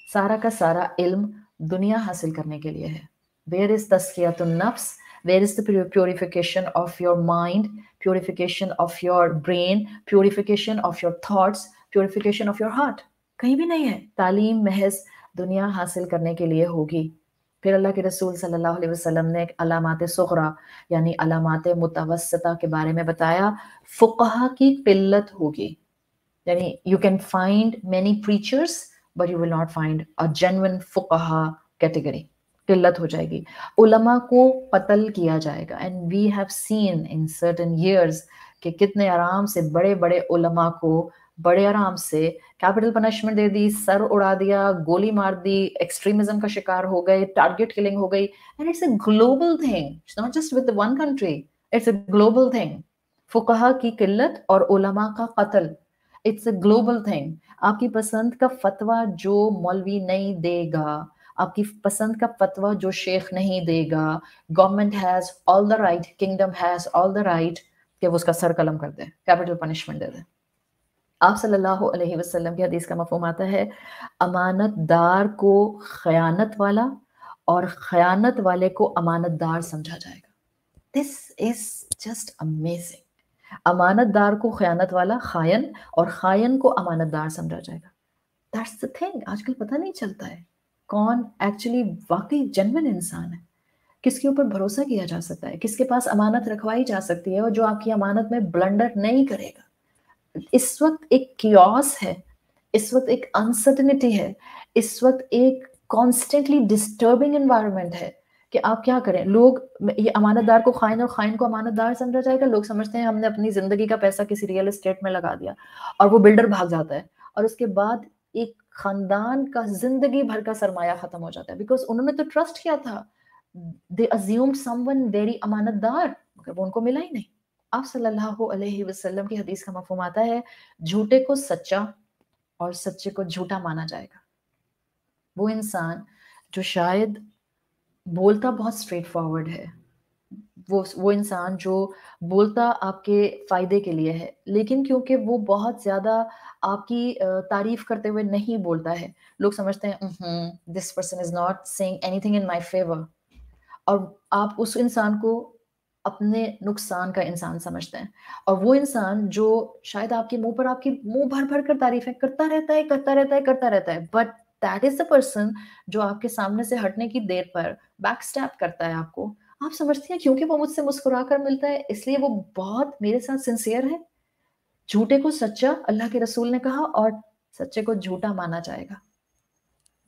سارا کا سارا علم دنیا حاصل کرنے کے لیے ہے. Where is تزکیۃ النفس? Where is the purification of your mind, purification of your brain, purification of your thoughts, purification of your heart? کہیں بھی نہیں ہے. تعلیم محض دنیا حاصل کرنے کے لیے ہوگی. پھر اللہ کے رسول صلی اللہ علیہ وسلم نے علامات صغریٰ یعنی علامات متوسطہ کے بارے میں بتایا. فقہا کی قلت ہوگی, یعنی you can find many preachers but you will not find a genuine فقہا category. قلت ہو جائے گی. علماء کو قتل کیا جائے گا, and we have seen in certain years کہ کتنے آرام سے بڑے بڑے علماء کو بڑے آرام سے کیپٹل پنشمنٹ دے دی, سر اڑا دیا, گولی مار دی, ایکسٹریمزم کا شکار ہو گئے, ٹارگٹ کلنگ ہو گئی. And it's a global thing, it's not just with one country, it's a global thing. فقہا کی قلت اور علماء کا قتل, اٹس اے گلوبل تھنگ. آپ کی پسند کا فتویٰ جو مولوی نہیں دے گا, آپ کی پسند کا فتویٰ جو شیخ نہیں دے گا, government has all the right, kingdom has all the right کہ وہ اس کا سر قلم کر دے, کیپٹل پنشمنٹ دے دے. آپ صلی اللہ علیہ وسلم کی حدیث کا مفہوم آتا ہے امانت دار کو خیانت والا اور خیانت والے کو امانت دار سمجھا جائے گا. دس از جسٹ امیزنگ. امانت دار کو خیانت والا خائن اور خائن کو امانت دار سمجھا جائے گا. That's the thing. آج کل پتہ نہیں چلتا ہے کون ایکچولی واقعی جنون انسان ہے, کس کے اوپر بھروسہ کیا جا سکتا ہے, کس کے پاس امانت رکھوائی جا سکتی ہے اور جو آپ کی امانت میں بلنڈر نہیں کرے گا. اس وقت ایک کیوس ہے, اس وقت ایک انسرٹنٹی ہے, اس وقت ایک کانسٹنٹلی ڈسٹربنگ انوائرمنٹ ہے کہ آپ کیا کریں. لوگ یہ امانت دار کو خائن اور خائن کو امانت دار سمجھا جائے گا. لوگ سمجھتے ہیں ہم نے اپنی زندگی کا پیسہ کسی ریئل اسٹیٹ میں لگا دیا اور وہ بلڈر بھاگ جاتا ہے اور اس کے بعد ایک خاندان کا زندگی بھر کا سرمایہ ختم ہو جاتا ہے بیکاز انہوں نے تو ٹرسٹ کیا تھا. دے assumed someone very امانت دار, مگر وہ ان کو ملا ہی نہیں. آپ صلی اللہ علیہ وسلم کی حدیث کا مفہوم آتا ہے جھوٹے کو سچا اور سچے کو جھوٹا مانا جائے گا. وہ انسان جو شاید بولتا بہت اسٹریٹ فارورڈ ہے, وہ انسان جو بولتا آپ کے فائدے کے لیے ہے, لیکن کیونکہ وہ بہت زیادہ آپ کی تعریف کرتے ہوئے نہیں بولتا ہے, لوگ سمجھتے ہیں this person is not seeing anything in my favour, اور آپ اس انسان کو اپنے نقصان کا انسان سمجھتے ہیں. اور وہ انسان جو شاید آپ کے منہ پر آپ کی منہ بھر بھر کر تعریفیں کرتا رہتا ہے but that is the person جو آپ کے سامنے سے ہٹنے کی دیر پر بیک اسٹیپ کرتا ہے آپ کو. آپ سمجھتی ہیں کیونکہ وہ مجھ سے مسکرا کر ملتا ہے اس لیے وہ بہت میرے ساتھ سنسیئر ہے. جھوٹے کو سچا اللہ کے رسول نے کہا اور سچے کو جھوٹا مانا جائے گا.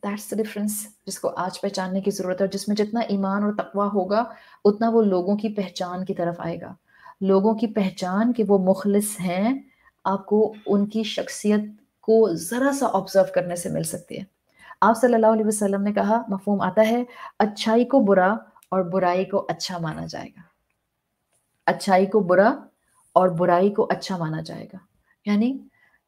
دیٹس دا ڈفرنس جس کو آج پہچاننے کی ضرورت ہے, اور جس میں جتنا ایمان اور تقویٰ ہوگا اتنا وہ لوگوں کی پہچان کی طرف آئے گا. لوگوں کی پہچان کہ وہ مخلص ہیں آپ کو ان کی شخصیت کو ذرا سا آبزرو کرنے سے مل سکتی ہے. آپ صلی اللہ علیہ وسلم نے کہا, مفہوم آتا ہے اچھائی کو برا اور برائی کو اچھا مانا جائے گا. اچھائی کو برا اور برائی کو اچھا مانا جائے گا. یعنی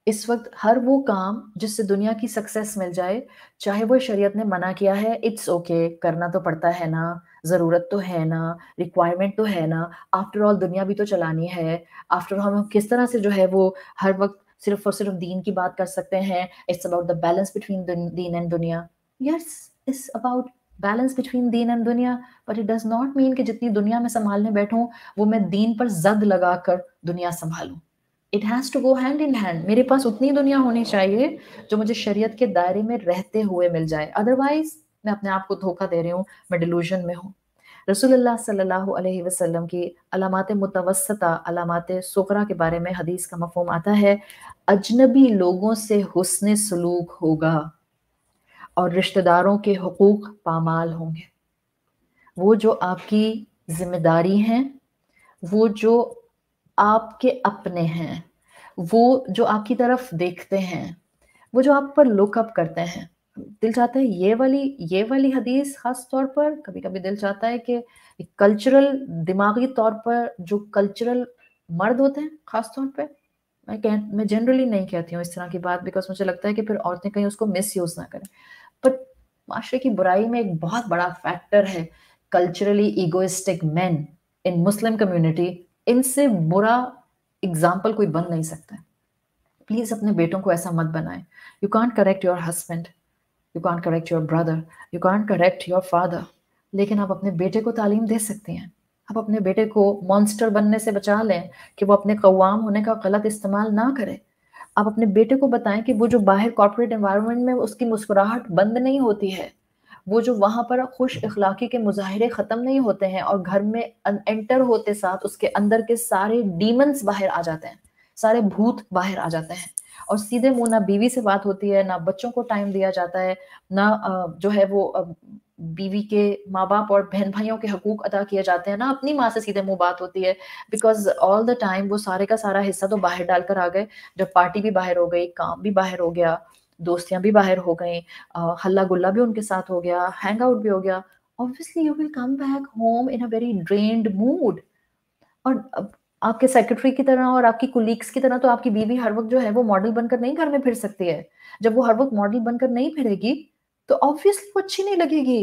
اس وقت ہر وہ کام جس سے دنیا کی سکسیس مل جائے, چاہے وہ شریعت نے منع کیا ہے, اٹس اوکے, کرنا تو پڑتا ہے نا, ضرورت تو ہے نا, ریکوائرمنٹ تو ہے نا, آفٹر آل دنیا بھی تو چلانی ہے. آفٹر آل ہم کس طرح سے جو ہے وہ ہر وقت صرف اور صرف دین کی بات کر سکتے ہیں. It's about the balance between دین اینڈ دنیا. Yes, it's about balance between دین اینڈ دنیا, but it does not mean کہ جتنی دنیا میں سنبھالنے بیٹھوں وہ میں دین پر زد لگا کر دنیا سنبھالوں. It has to go hand in hand. میرے پاس اتنی دنیا ہونی چاہیے جو مجھے شریعت کے دائرے میں رہتے ہوئے مل جائے, ادروائز میں اپنے آپ کو دھوکہ دے رہی ہوں, میں ڈیلوژن میں ہوں. رسول اللہ صلی اللہ علیہ وسلم کی علامات متوسطہ, علامات صغرا کے بارے میں حدیث کا مفہوم آتا ہے اجنبی لوگوں سے حسن سلوک ہوگا اور رشتہ داروں کے حقوق پامال ہوں گے. وہ جو آپ کی ذمہ داری ہیں, وہ جو آپ کے اپنے ہیں, وہ جو آپ کی طرف دیکھتے ہیں, وہ جو آپ پر لک اپ کرتے ہیں. دل چاہتا ہے یہ والی حدیث خاص طور پر, کبھی کبھی دل چاہتا ہے کہ کلچرل دماغی طور پر جو کلچرل مرد ہوتے ہیں خاص طور پہ, میں جنرلی نہیں کہتی ہوں اس طرح کی بات بیکاز مجھے لگتا ہے کہ پھر عورتیں کہیں اس کو مس یوز نہ کریں, بٹ معاشرے کی برائی میں ایک بہت بڑا فیکٹر ہے کلچرلی ایگوئسٹک مین ان مسلم کمیونٹی. ان سے برا اگزامپل کوئی بن نہیں سکتا. پلیز اپنے بیٹوں کو ایسا مت بنائیں. You can't correct your husband, you can't correct your brother, you can't correct your father, لیکن آپ اپنے بیٹے کو تعلیم دے سکتی ہیں. آپ اپنے بیٹے کو مانسٹر بننے سے بچا لیں کہ وہ اپنے قوام ہونے کا غلط استعمال نہ کرے. آپ اپنے بیٹے کو بتائیں کہ وہ جو باہر کارپوریٹ انوائرمنٹ میں اس کی مسکراہٹ بند نہیں ہوتی ہے, وہ جو وہاں پر خوش اخلاقی کے مظاہرے ختم نہیں ہوتے ہیں اور گھر میں انٹر ہوتے ساتھ اس کے اندر کے سارے ڈیمنز باہر آ جاتے ہیں, سارے بھوت باہر آ جاتے ہیں, اور سیدھے منہ نہ بیوی سے بات ہوتی ہے, نہ بچوں کو ٹائم دیا جاتا ہے, نہ جو ہے وہ بیوی کے ماں باپ اور بہن بھائیوں کے حقوق ادا کیے جاتے ہیں, نہ اپنی ماں سے سیدھے منہ بات ہوتی ہے, بیکاز آل دا ٹائم وہ سارے کا سارا حصہ تو باہر ڈال کر آ گئے. جب پارٹی بھی باہر ہو گئی, کام بھی باہر ہو گیا, دوستیاں بھی باہر ہو گئیں, ہلا گلا بھی ان کے ساتھ ہو گیا, ہینگ آؤٹ بھی ہو گیا, obviously you will come back home in a very drained mood. اور آپ کے سیکرٹری کی طرح اور آپ کی کولیگس کی طرح تو آپ کی بیوی ہر وقت جو ہے وہ ماڈل بن کر نہیں گھر میں پھر سکتی ہے. جب وہ ہر وقت ماڈل بن کر نہیں پھرے گی تو obviously وہ اچھی نہیں لگے گی,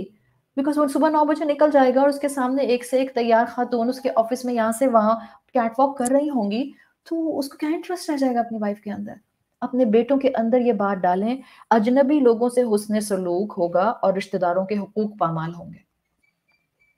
بیکاز وہ صبح 9 بجے نکل جائے گا اور اس کے سامنے ایک سے ایک تیار خاتون اس کے آفس میں یہاں سے وہاں کیٹ واک کر رہی ہوں گی, تو اس کو کیا انٹرسٹ رہ جائے گا اپنی وائف کے اندر. اپنے بیٹوں کے اندر یہ بات ڈالیں، اجنبی لوگوں سے حسن سلوک ہوگا اور رشتہ داروں کے حقوق پامال ہوں گے،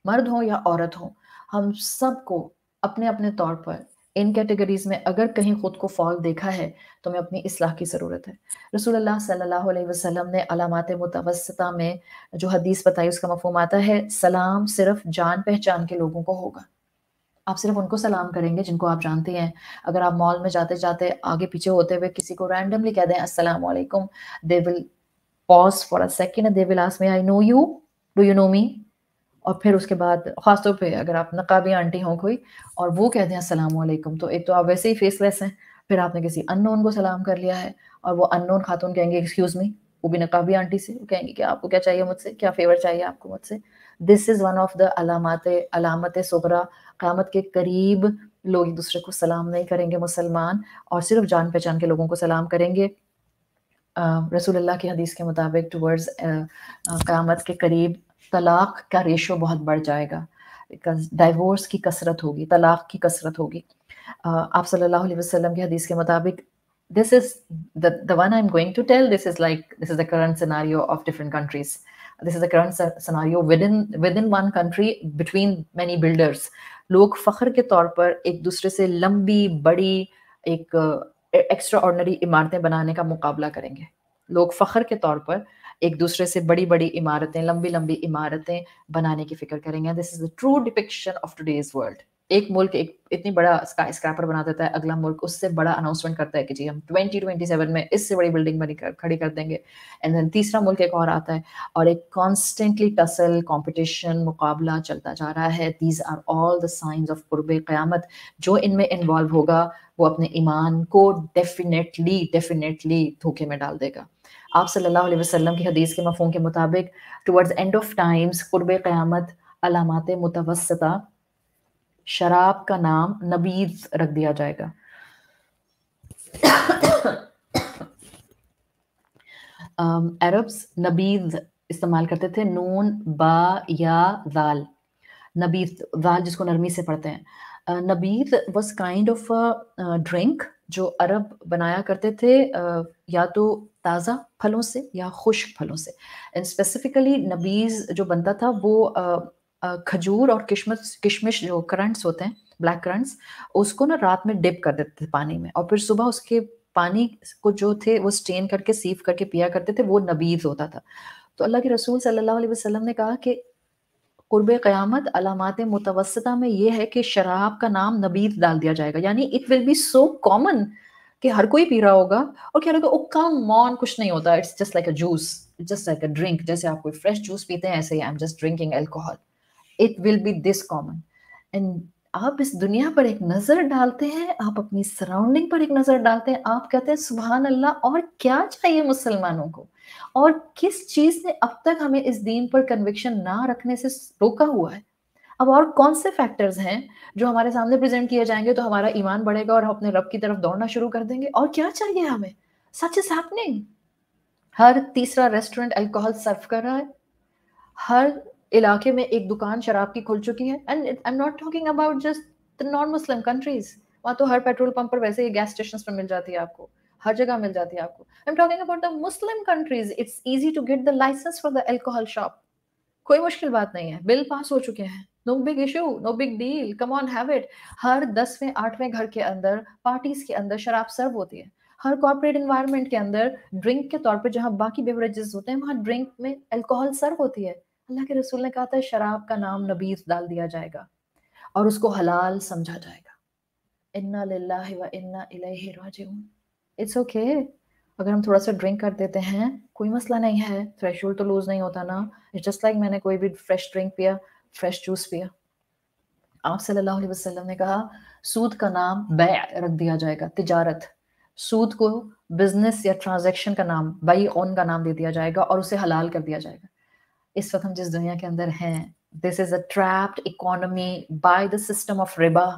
مرد ہوں یا عورت ہوں، ہم سب کو اپنے اپنے طور پر ان کیٹیگریز میں اگر کہیں خود کو فال دیکھا ہے تو ہمیں اپنی اصلاح کی ضرورت ہے۔ رسول اللہ صلی اللہ علیہ وسلم نے علامات متوسطہ میں جو حدیث بتائی اس کا مفہوم آتا ہے، سلام صرف جان پہچان کے لوگوں کو ہوگا، آپ صرف ان کو سلام کریں گے جن کو آپ جانتے ہیں۔ اگر آپ مال میں جاتے جاتے آگے پیچھے ہوتے ہوئے کسی کو رینڈملی کہہ دیں السلام علیکم، they will pause for a second and they will ask me I know you, do you know me؟ اور پھر اس کے بعد خاص طور پہ اگر آپ نقابی آنٹی ہوں کوئی اور وہ کہہ دیں السلام علیکم، تو ایک تو آپ ویسے ہی فیس لیس ہیں، پھر آپ نے کسی ان نون کو سلام کر لیا ہے، اور وہ ان نون خاتون کہیں گے ایکسکیوز می، وہ بھی نقابی آنٹی سے، وہ کہیں گے کہ آپ کو کیا چاہیے مجھ سے، کیا فیور چاہیے آپ کو مجھ سے۔ دس از ون آف دا علامت صغریٰ، قیامت کے قریب لوگ ایک دوسرے کو سلام نہیں کریں گے مسلمان، اور صرف جان پہچان کے لوگوں کو سلام کریں گے۔ رسول اللہ کی حدیث کے مطابق ٹورڈز قیامت کے قریب طلاق کا ریشو بہت بڑھ جائے گا، ڈائیورس کی کثرت ہوگی، طلاق کی کثرت ہوگی۔ آپ صلی اللہ علیہ وسلم کی حدیث کے مطابق this is the one I'm going to tell, this is the current scenario of different countries. This is the current scenario within one country between many builders. لوگ فخر کے طور پر ایک دوسرے سے لمبی بڑی ایک ایکسٹرا آرڈنری عمارتیں بنانے کا مقابلہ کریں گے۔ لوگ فخر کے طور پر ایک دوسرے سے بڑی بڑی عمارتیں، لمبی لمبی عمارتیں بنانے کی فکر کریں گے۔ دس از the true depiction of today's world. ایک ملک ایک اتنی بڑا اسکائی اسکریپر بنا دیتا ہے، اگلا ملک اس سے بڑا اناؤنسمنٹ کرتا ہے کہ جی ہم 2027 میں اس سے بڑی بلڈنگ بنی کھڑی کر دیں گے، اینڈ دین تیسرا ملک ایک اور آتا ہے، اور ایک کانسٹنٹلی ٹسل کمپٹیشن مقابلہ چلتا جا رہا ہے۔ These are all the signs of قرب قیامت۔ جو ان میں انوالو ہوگا وہ اپنے ایمان کو ڈیفینیٹلی دھوکے میں ڈال دے گا۔ آپ صلی اللہ علیہ وسلم کی حدیث کے مفہوم کے مطابق ٹورڈز اینڈ آف ٹائمز، قرب قیامت، علامات متوسطہ، شراب کا نام نبیذ رکھ دیا جائے گا۔ عربز نبیذ استعمال کرتے تھے، نون با یا ذال، نبیذ، ذال جس کو نرمی سے پڑھتے ہیں۔ نبیذ واز کائنڈ آف ڈرنک جو عرب بنایا کرتے تھے یا تو تازہ پھلوں سے یا خشک پھلوں سے، اینڈ اسپیسیفکلی نبیذ جو بنتا تھا وہ کھجور اور کشمش جو کرنٹس ہوتے ہیں، بلیک کرنٹس، اس کو نا رات میں ڈپ کر دیتے تھے پانی میں، اور پھر صبح اس کے پانی کو جو تھے وہ اسٹین کر کے سیو کر کے پیا کرتے تھے، وہ نبیذ ہوتا تھا۔ تو اللہ کے رسول صلی اللہ علیہ وسلم نے کہا کہ قرب قیامت علامات متوسطہ میں یہ ہے کہ شراب کا نام نبیذ ڈال دیا جائے گا، یعنی it will be so common کہ ہر کوئی پی رہا ہوگا اور کہہ رہا ہوگا او کم آن، کچھ نہیں ہوتا، it's just like a juice, just like a drink, جیسے آپ کوئی فریش جوس پیتے ہیں ایسے ہی I am just drinking alcohol, it will be this common. And آپ اس دنیا پر ایک نظر ڈالتے ہیں، آپ اپنی سراؤنڈنگ پر ایک نظر ڈالتے ہیں، آپ کہتے ہیں سبحان اللہ، اور کیا چاہیے مسلمانوں کو، اور کس چیز نے اب تک ہمیں اس دین پر کنوکشن نہ رکھنے سے روکا ہوا ہے؟ اب اور کون سے فیکٹرز ہیں جو ہمارے سامنے پریزنٹ کیے جائیں گے تو ہمارا ایمان بڑھے گا اور ہم اپنے رب کی طرف دوڑنا شروع کر دیں گے؟ اور کیا چاہیے ہمیں؟ سچ از ہیپننگ۔ ہر تیسرا ریسٹورینٹ الکوہول سرو کر رہا ہے، ہر علاقے میں ایک دکان شراب کی کھل چکی ہے، and I am not talking about just the naan Muslim countries, وہاں تو ہر پیٹرول پمپ پر ویسے ہی گیس اسٹیشنز پر مل جاتی ہے آپ کو، ہر جگہ مل جاتی ہے آپ کو۔ I am talking about the Muslim countries, it's easy to get the licence for the alcohol shop, کوئی مشکل بات نہیں ہے، بل پاس ہو چکے ہیں، no big issue, no big deal, come on have it. ہر 10ویں 8ویں گھر کے اندر، پارٹیز کے اندر شراب سرو ہوتی ہے، ہر کارپوریٹ انوائرمنٹ کے اندر ڈرنک کے طور پہ جہاں باقی بیوریجز ہوتے ہیں وہاں ڈرنک میں الکوہول سرو ہوتی ہے۔ اللہ کے رسول نے کہا تھا شراب کا نام نبیذ ڈال دیا جائے گا اور اس کو حلال سمجھا جائے گا۔ انا للہ و انا الیہ راجعون۔ اٹس اوکے، اگر ہم تھوڑا سا ڈرنک کر دیتے ہیں کوئی مسئلہ نہیں ہے، تھریش ہولڈ تو لوز نہیں ہوتا نا، اٹس جسٹ لائک میں نے کوئی بھی فریش ڈرنک پیا، فریش جوس پیا۔ آپ صلی اللہ علیہ وسلم نے کہا سود کا نام بیع رکھ دیا جائے گا، تجارت، سود کو بزنس یا ٹرانزیکشن کا نام، بائی اون کا نام دے دیا جائے گا اور اسے حلال کر دیا جائے گا۔ اس وقت ہم جس دنیا کے اندر ہیں، this is a trapped economy by the system of ربا۔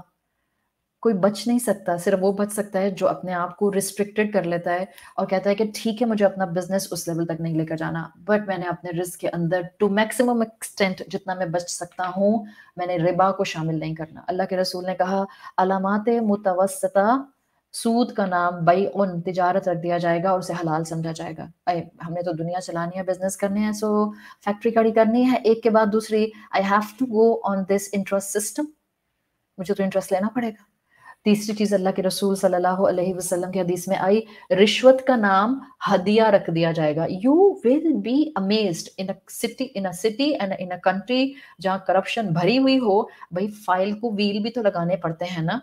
کوئی بچ نہیں سکتا، صرف وہ بچ سکتا ہے جو اپنے آپ کو ریسٹرکٹڈ کر لیتا ہے اور کہتا ہے کہ ٹھیک ہے مجھے اپنا بزنس اس لیول تک نہیں لے کر جانا، بٹ میں نے اپنے رزق کے اندر ٹو میکسیمم ایکسٹینٹ جتنا میں بچ سکتا ہوں میں نے ربا کو شامل نہیں کرنا۔ اللہ کے رسول نے کہا علامات متوسطہ سود کا نام بیعن تجارت رکھ دیا جائے گا اور اسے حلال سمجھا جائے گا. ہم نے تو دنیا چلانی ہے، بزنس کرنے ہیں، سو فیکٹری کھڑی کرنی ہے ایک کے بعد دوسری. I have to go on this interest system, مجھے تو انٹرسٹ لینا پڑے گا. تیسری چیز اللہ کے رسول صلی اللہ علیہ وسلم کی حدیث میں آئی، رشوت کا نام ہدیہ رکھ دیا جائے گا. You will be amazed in a city and in a country جہاں کرپشن بھری ہوئی ہو. بھائی فائل کو ویل بھی تو لگانے پڑتے ہیں نا،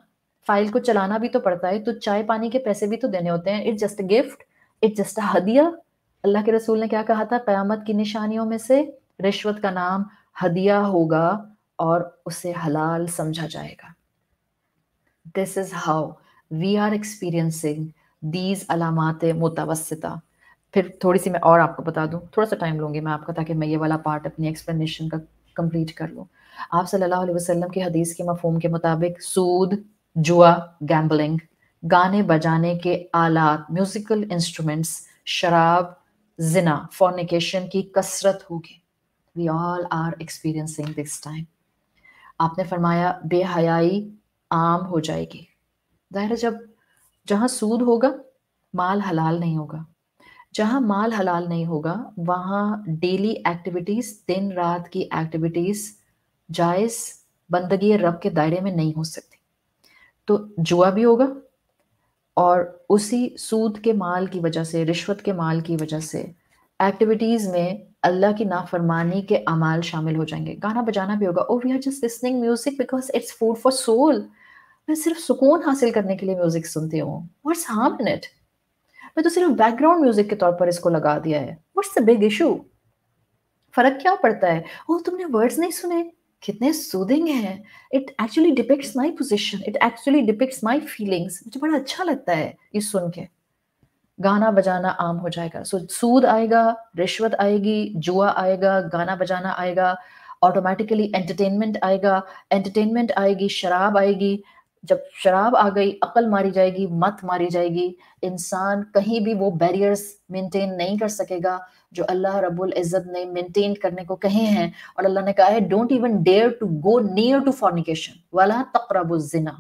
فائل کو چلانا بھی تو پڑتا ہے، تو چائے پانی کے پیسے بھی تو دینے ہوتے ہیں. It's just a gift, it's just a ہدیہ. اللہ کے رسول نے کیا کہا تھا؟ قیامت کی نشانیوں میں سے رشوت کا نام ہدیہ ہوگا اور اسے حلال سمجھا جائے گا. This is how we are experiencing these علامات متوسطہ. پھر تھوڑی سی میں اور آپ کو بتا دوں، تھوڑا سا ٹائم لوں گی میں آپ کا تاکہ میں یہ والا پارٹ اپنی ایکسپلینیشن کا کمپلیٹ کر لوں. آپ صلی اللہ علیہ وسلم کی حدیث کے مفہوم کے مطابق سود، جوا، گیمبلنگ، گانے بجانے کے آلات، میوزیکل انسٹرومنٹس، شراب، زنا، فورنیکیشن کی کثرت ہوگی. We all are experiencing this time. آپ نے فرمایا بے حیائی عام ہو جائے گی. ظاہر ہے جہاں سود ہوگا مال حلال نہیں ہوگا. جہاں مال حلال نہیں ہوگا وہاں ڈیلی ایکٹیویٹیز، دن رات کی ایکٹیویٹیز جائز بندگی رب کے دائرے میں نہیں ہو سکتی. تو جوا بھی ہوگا اور اسی سود کے مال کی وجہ سے، رشوت کے مال کی وجہ سے ایکٹیویٹیز میں اللہ کی نافرمانی کے اعمال شامل ہو جائیں گے. گانا بجانا بھی ہوگا. Oh we are just listening music because it's food for soul. میں صرف سکون حاصل کرنے کے لیے میوزک سنتی ہوں. What's harm in it? میں تو صرف بیک گراؤنڈ میوزک کے طور پر اس کو لگا دیا ہے. What's the big issue? فرق کیا پڑتا ہے؟ او تم نے ورڈز نہیں سنے، کتنے سودنگ ہیں. It actually depicts my position, it actually depicts my feelings. مجھے بڑا اچھا لگتا ہے یہ سن کے. گانا بجانا عام ہو جائے گا. سود آئے گا، رشوت آئے گی، جوا آئے گا، گانا بجانا آئے گا، آٹومیٹیکلی انٹرٹینمنٹ آئے گا. انٹرٹینمنٹ آئے گی، شراب آئے گی. جب شراب آ گئی عقل ماری جائے گی، مت ماری جائے گی. انسان کہیں بھی وہ بیریئرز مینٹین نہیں کر سکے گا جو اللہ رب العزت نے مینٹین کرنے کو کہے ہیں. اور اللہ نے کہا ہے don't even dare to go near to fornication ولا تقربوا الزنا.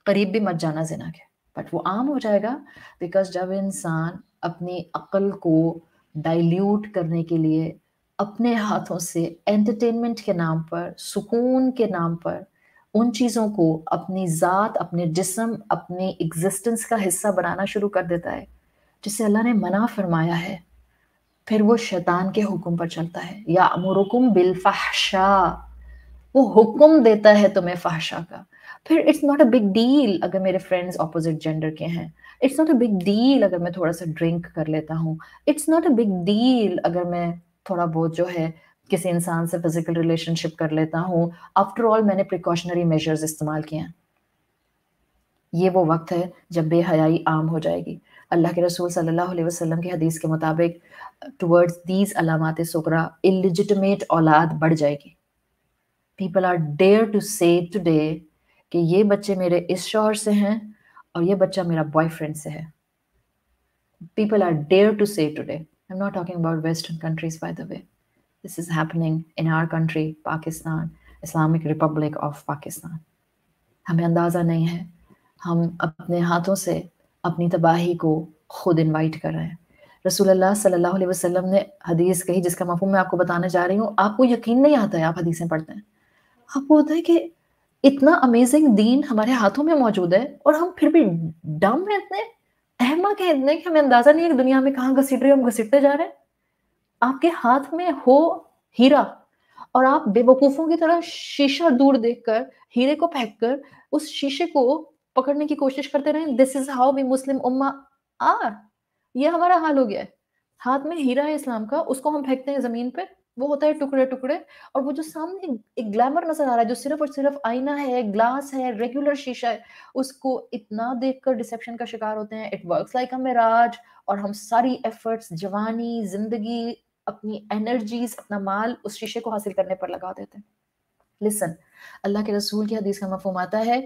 قریب بھی مت جانا زنا کے. بٹ وہ عام ہو جائے گا بیکاز جب انسان اپنی عقل کو ڈائلیوٹ کرنے کے لیے اپنے ہاتھوں سے انٹرٹینمنٹ کے نام پر، سکون کے نام پر ان چیزوں کو اپنی ذات، اپنے جسم، اپنی ایگزسٹنس کا حصہ بنانا شروع کر دیتا ہے جسے اللہ نے منع فرمایا ہے، پھر وہ شیطان کے حکم پر چلتا ہے. یأمرکم بالفحشاء، وہ حکم دیتا ہے تمہیں فحشا کا. پھر it's not a big deal اگر میرے فرینڈز اپوزٹ جینڈر کے ہیں. It's not a big deal اگر میں تھوڑا سا ڈرنک کر لیتا ہوں. It's not a big deal اگر میں تھوڑا بہت جو ہے کسی انسان سے فزیکل ریلیشن شپ کر لیتا ہوں. آفٹر آل میں نے پریکاشنری میجرز استعمال کیے ہیں. یہ وہ وقت ہے جب بے حیائی عام ہو جائے گی. اللہ کے رسول صلی اللہ علیہ وسلم کی حدیث کے مطابق ٹورڈز دیز علامات صغریٰ اللیجٹمیٹ اولاد بڑھ جائے گی. People are dare to say today کہ یہ بچے میرے اس شوہر سے ہیں اور یہ بچہ میرا بوائے فرینڈ سے ہے. People are dare to say today. I'm not talking about Western countries by the way. This is happening in our country, Pakistan, Islamic Republic of Pakistan. ہمیں اندازہ نہیں ہے، ہم اپنے ہاتھوں سے اپنی تباہی کو خود انوائٹ کر رہے ہیں. رسول اللہ صلی اللہ علیہ وسلم نے حدیث کہی جس کا مفہوم میں آپ کو بتانے جا رہی ہوں. آپ کو یقین نہیں آتا ہے، آپ حدیثیں پڑھتے ہیں، آپ کو ہوتا ہے کہ اتنا امیزنگ دین ہمارے ہاتھوں میں موجود ہے اور ہم پھر بھی ڈم ہیں، اتنے احمق ہیں اتنے کہ ہمیں اندازہ نہیں ہے کہ دنیا میں کہاں گھسٹ رہے، ہم گھسٹتے جا رہے ہیں. آپ کے ہاتھ میں ہو ہیرا اور آپ بے وقوفوں کی طرح شیشہ دور دیکھ کر، ہیرے کو پھینک کر اس شیشے کو پکڑنے کی کوشش کرتے رہیں. دس از ہاؤ وی مسلم امہ آر. یہ ہمارا حال ہو گیا ہے. ہاتھ میں ہیرا ہے اسلام کا، اس کو ہم پھینکتے ہیں زمین پہ، وہ ہوتا ہے ٹکڑے ٹکڑے. اور وہ جو سامنے ایک گلیمر نظر آ رہا ہے جو صرف اور صرف آئینہ ہے، گلاس ہے، ریگولر شیشہ ہے، اس کو اتنا دیکھ کر ڈسیپشن کا شکار ہوتے ہیں. اٹ ورکس لائک اے میراج. اور ہم ساری ایفرٹس، جوانی، زندگی، اپنی انرجیز، اپنا مال اس شیشے کو حاصل کرنے پر لگا دیتے ہیں. لسن، اللہ کے رسول کی حدیث کا مفہوم آتا ہے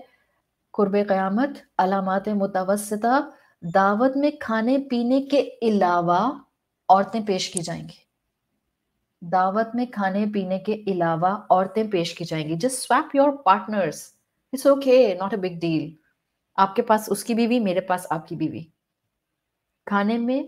قرب قیامت علامات متوسطہ دعوت میں کھانے پینے کے علاوہ عورتیں پیش کی جائیں گی. دعوت میں کھانے پینے کے علاوہ عورتیں پیش کی جائیں گی. Just swipe your partners. It's okay, not a big deal. آپ کے پاس اس کی بیوی، میرے پاس آپ کی بیوی. کھانے میں،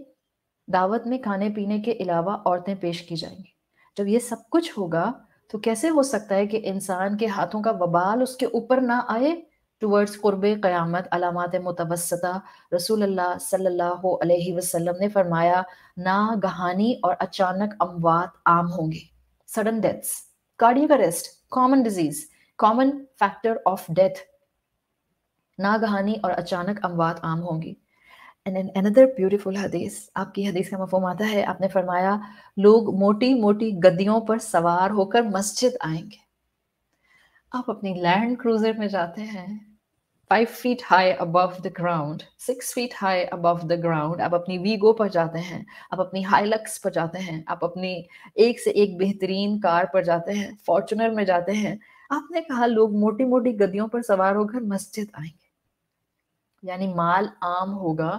دعوت میں کھانے پینے کے علاوہ عورتیں پیش کی جائیں گی. جب یہ سب کچھ ہوگا تو کیسے ہو سکتا ہے کہ انسان کے ہاتھوں کا وبال اس کے اوپر نہ آئے ٹورڈز قرب قیامت، علامات متوسطہ. رسول اللہ صلی اللہ علیہ وسلم نے فرمایا ناگہانی اور اچانک اموات عام ہوں گے. Sudden deaths, cardiac arrest, common disease, common factor of death. ناگہانی اور اچانک اموات عام ہوں گی. And in another beautiful حدیث، آپ کی حدیث کا مفہوم آتا ہے، آپ نے فرمایا لوگ موٹی موٹی گدیوں پر سوار ہو کر مسجد آئیں گے. آپ اپنی لینڈ کروزر میں جاتے ہیں 5 feet high above the ground، 6 feet high above the ground. آپ اپنی ویگو پر جاتے ہیں، آپ اپنی ہائلکس پر جاتے ہیں، آپ اپنی ایک سے ایک بہترین کار پر جاتے ہیں، فارچونر میں جاتے ہیں. آپ نے کہا لوگ موٹی موٹی گدیوں پر سوار ہو کر مسجد آئیں گے. یعنی مال عام ہوگا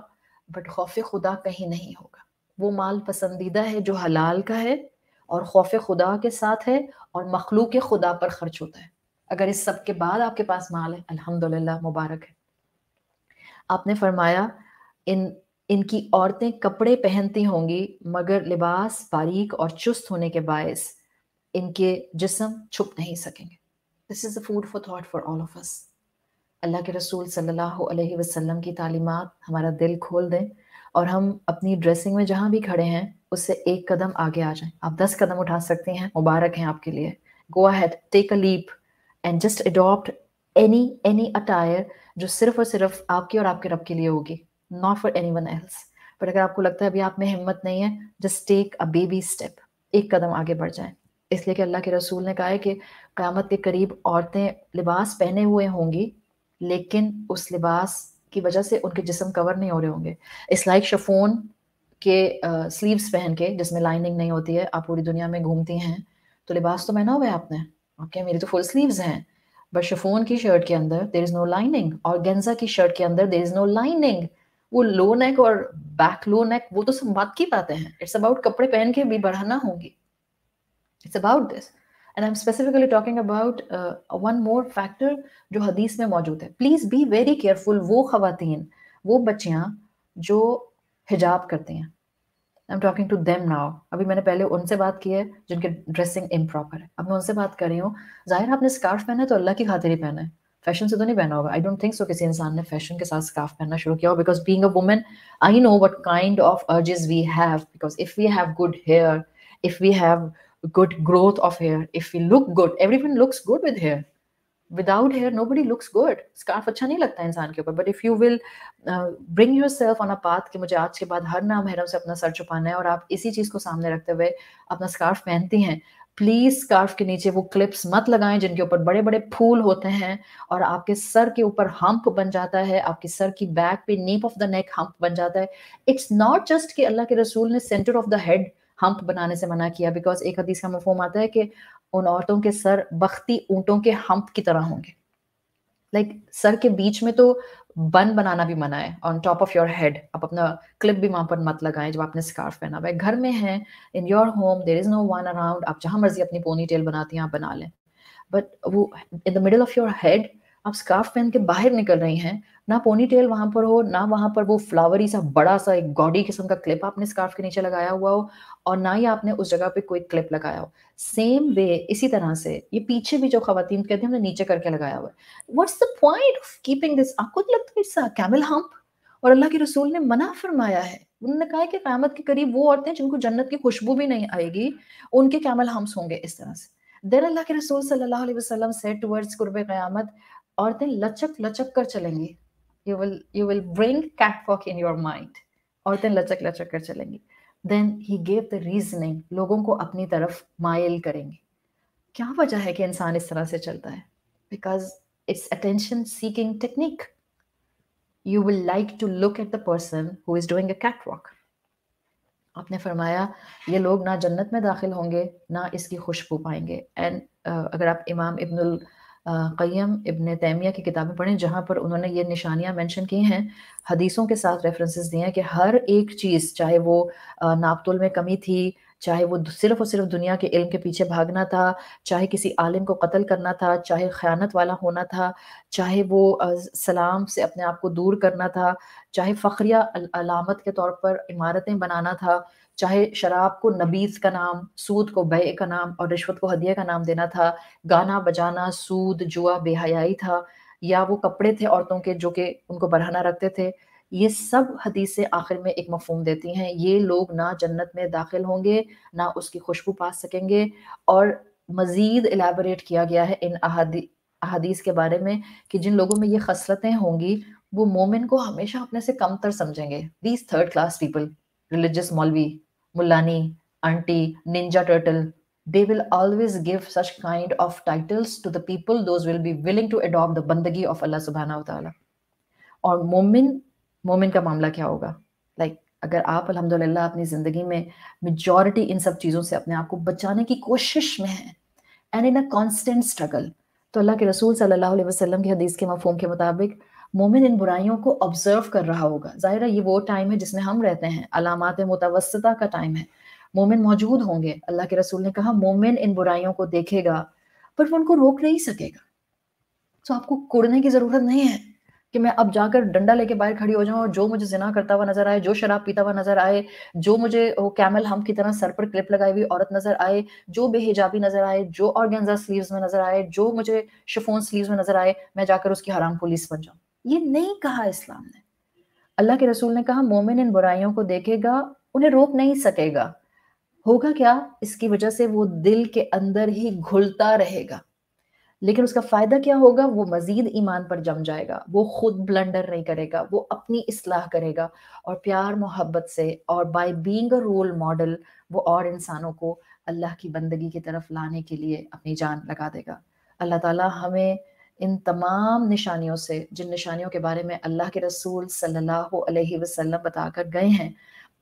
بٹ خوف خدا کہیں نہیں ہوگا. وہ مال پسندیدہ ہے جو حلال کا ہے اور خوف خدا کے ساتھ ہے اور مخلوق خدا پر خرچ ہوتا ہے. اگر اس سب کے بعد آپ کے پاس مال ہے، الحمدللہ، مبارک ہے. آپ نے فرمایا ان کی عورتیں کپڑے پہنتی ہوں گی مگر لباس باریک اور چست ہونے کے باعث ان کے جسم چھپ نہیں سکیں گے. This is a food for thought for all of us. اللہ کے رسول صلی اللہ علیہ وسلم کی تعلیمات ہمارا دل کھول دیں اور ہم اپنی ڈریسنگ میں جہاں بھی کھڑے ہیں اس سے ایک قدم آگے آ جائیں. آپ 10 قدم اٹھا سکتے ہیں، مبارک ہیں آپ کے لیے. Go ahead, take a leap and just adapt any attire جو صرف اور صرف آپ کی اور آپ کے رب کے لیے ہوگی، not for anyone else. پر اگر آپ کو لگتا ہے ابھی آپ میں ہمت نہیں ہے، just take a baby step، ایک قدم آگے بڑھ جائیں. اس لیے کہ اللہ کے رسول نے کہا ہے کہ قیامت کے قریب عورتیں لباس پہنے ہوئے ہوں گی لیکن اس لباس کی وجہ سے ان کے جسم کور نہیں ہو رہے ہوں گے. اس لائک شفون کے سلیوز پہن کے جس میں لائننگ نہیں ہوتی ہے، آپ پوری دنیا میں گھومتی ہیں تو لباس تو پہنا ہوا ہے آپ نے، اوکے میری تو فل سلیوز ہیں، بٹ شفون کی شرٹ کے اندر دیر از نو لائننگ، اور گینزا کی شرٹ کے اندر دیر از نو لائننگ. وہ لو نیک اور بیک لو نیک وہ تو سب بات کی باتیں ہیں. اٹس اباؤٹ کپڑے پہن کے بھی بڑھانا ہوں گی. It's about this. And I'm specifically talking about one more factor جو حدیث میں موجود ہے. Please be very careful. وہ خواتین، وہ بچیاں جو حجاب کرتی ہیں. I'm talking to them now. ابھی میں نے پہلے ان سے بات کی ہے جن کے ڈریسنگ امپراپر ہے. اب میں ان سے بات کر رہی ہوں، ظاہر آپ نے اسکارف پہنا ہے تو اللہ کی خاطر ہی پہنا ہے، فیشن سے تو نہیں پہنا ہوگا. I don't think so کسی انسان نے فیشن کے ساتھ اسکارف پہننا شروع کیا ہو. Because being a woman, I know what kind of urges we have. Because if we have good hair, if we have good growth of hair, if we look good, everyone looks good with hair. Without hair nobody looks good. scarf اچھا نہیں لگتا انسان کے اوپر. But if you will bring yourself on a path کہ مجھے آج کے بعد ہر نامحرم سے اپنا سر چھپانا ہے اور آپ اسی چیز کو سامنے رکھتے ہوئے اپنا scarf پہنتی ہیں، پلیز scarf کے نیچے وہ کلپس مت لگائیں جن کے اوپر بڑے بڑے پھول ہوتے ہیں اور آپ کے سر کے اوپر ہمپ بن جاتا ہے، آپ کے سر کی بیک پہ نیپ آف دا نیک ہمپ بن جاتا ہے. اٹس ناٹ جسٹ کہ اللہ کے رسول نے سینٹر آف دا ہیڈ ہمپ بنانے سے منع کیا، بیکاز ایک حدیث کا مفہوم آتا ہے کہ ان عورتوں کے سر بختی اونٹوں کے ہمپ کی طرح ہوں گے. لائک سر کے بیچ میں تو بن بنانا بھی منع ہے، on top of your head آپ اپنا کلپ بھی وہاں پر مت لگائیں جب آپ نے اسکارف پہنا ہوا ہے. گھر میں ہیں، in your home there is no one around, آپ جہاں مرضی اپنی پونی ٹیل بناتی ہیں آپ بنا لیں، بٹ وہ in the middle of your head آپ اسکارف پہن کے باہر نکل رہی ہیں، نہ پونی ٹیل وہاں پر ہو، نہ وہاں پر وہ فلاوری سا بڑا سا ایک گاڈی قسم کا کلپ آپ نے اسکارف کے نیچے لگایا ہوا ہو، اور نہ ہی آپ نے اس جگہ پہ کوئی کلپ لگایا ہو. سیم وے اسی طرح سے یہ پیچھے بھی جو خواتین کہتے ہیں ہم نے نیچے کر کے لگایا ہوا ہے. What's the point of keeping this? آپ کو لگتا ہے اٹس کیمل ہمپ؟ اور اللہ کے رسول نے منع فرمایا ہے. انہوں نے کہا ہے کہ قیامت کے قریب وہ عورتیں جن کو جنت کی خوشبو بھی نہیں آئے گی ان کے کیمل ہمپس ہوں گے اس طرح سے. دین اللہ کے رسول صلی اللہ علیہ وسلم سے ٹورڈز قرب قیامت عورتیں لچک لچک کر چلیں گی. You will bring catwalk in your mind. عورتیں لچک لچک کر چلیں گی. Then he gave the reasoning، لوگوں کو اپنی طرف مائل کریں گے. کیا وجہ ہے کہ انسان اس طرح سے چلتا ہے؟ Because it's attention seeking technique. You will like to look at the person who is doing a catwalk. آپ نے فرمایا یہ لوگ نہ جنت میں داخل ہوں گے نہ اس کی خوشبو پائیں گے. اینڈ اگر آپ امام ابن القیم ابن تیمیہ کی کتابیں پڑھیں جہاں پر انہوں نے یہ نشانیاں مینشن کی ہیں، حدیثوں کے ساتھ ریفرنسز دیے ہیں کہ ہر ایک چیز، چاہے وہ ناپ تول میں کمی تھی، چاہے وہ صرف اور صرف دنیا کے علم کے پیچھے بھاگنا تھا، چاہے کسی عالم کو قتل کرنا تھا، چاہے خیانت والا ہونا تھا، چاہے وہ سلام سے اپنے آپ کو دور کرنا تھا، چاہے فخریہ علامت کے طور پر عمارتیں بنانا تھا، چاہے شراب کو نبیذ کا نام، سود کو بیع کا نام اور رشوت کو ہدیہ کا نام دینا تھا، گانا بجانا، سود، جوا، بے حیائی تھا، یا وہ کپڑے تھے عورتوں کے جو کہ ان کو برہنہ رکھتے تھے، یہ سب حدیثیں آخر میں ایک مفہوم دیتی ہیں، یہ لوگ نہ جنت میں داخل ہوں گے نہ اس کی خوشبو پا سکیں گے۔ اور مزید الیبوریٹ کیا گیا ہے ان احادیث کے بارے میں کہ جن لوگوں میں یہ خصلتیں ہوں گی وہ مومن کو ہمیشہ اپنے سے کم تر سمجھیں گے۔ These third class people, religious maulvi, mullani, aunty, ninja turtle, they will always give such kind of titles to the people those will be willing to adopt the بندگی of اللہ سبحانہ وتعالی۔ اور مومن کا معاملہ کیا ہوگا؟ لائک اگر آپ الحمدللہ اپنی زندگی میں میجورٹی ان سب چیزوں سے اپنے آپ کو بچانے کی کوشش میں ہیں and in a constant struggle, تو اللہ کے رسول صلی اللہ علیہ وسلم کی حدیث کے مفہوم کے مطابق مومن ان برائیوں کو آبزرو کر رہا ہوگا۔ ظاہر ہے یہ وہ ٹائم ہے جس میں ہم رہتے ہیں، علامات متوسطہ کا ٹائم ہے، مومن موجود ہوں گے۔ اللہ کے رسول نے کہا مومن ان برائیوں کو دیکھے گا پر وہ ان کو روک نہیں سکے گا۔ تو آپ کو کوڑنے کی ضرورت نہیں ہے کہ میں اب جا کر ڈنڈا لے کے باہر کھڑی ہو جاؤں اور جو مجھے زنا کرتا ہوا نظر آئے، جو شراب پیتا ہوا نظر آئے، جو مجھے وہ کیمل ہم کی طرح سر پر کلپ لگائی ہوئی عورت نظر آئے، جو بے حجابی نظر آئے، جو آرگنزا سلیوز میں نظر آئے، جو مجھے شفون سلیوز میں نظر آئے، میں جا کر اس کی حرام پولیس بن جاؤں۔ یہ نہیں کہا اسلام نے۔ اللہ کے رسول نے کہا مومن ان برائیوں کو دیکھے گا، انہیں روک نہیں سکے گا۔ ہوگا کیا؟ اس کی وجہ سے وہ دل کے اندر ہی گھلتا رہے گا، لیکن اس کا فائدہ کیا ہوگا؟ وہ مزید ایمان پر جم جائے گا، وہ خود بلنڈر نہیں کرے گا، وہ اپنی اصلاح کرے گا، اور پیار محبت سے اور by being a role model وہ اور انسانوں کو اللہ کی بندگی کی طرف لانے کے لیے اپنی جان لگا دے گا۔ اللہ تعالیٰ ہمیں ان تمام نشانیوں سے، جن نشانیوں کے بارے میں اللہ کے رسول صلی اللہ علیہ وسلم بتا کر گئے ہیں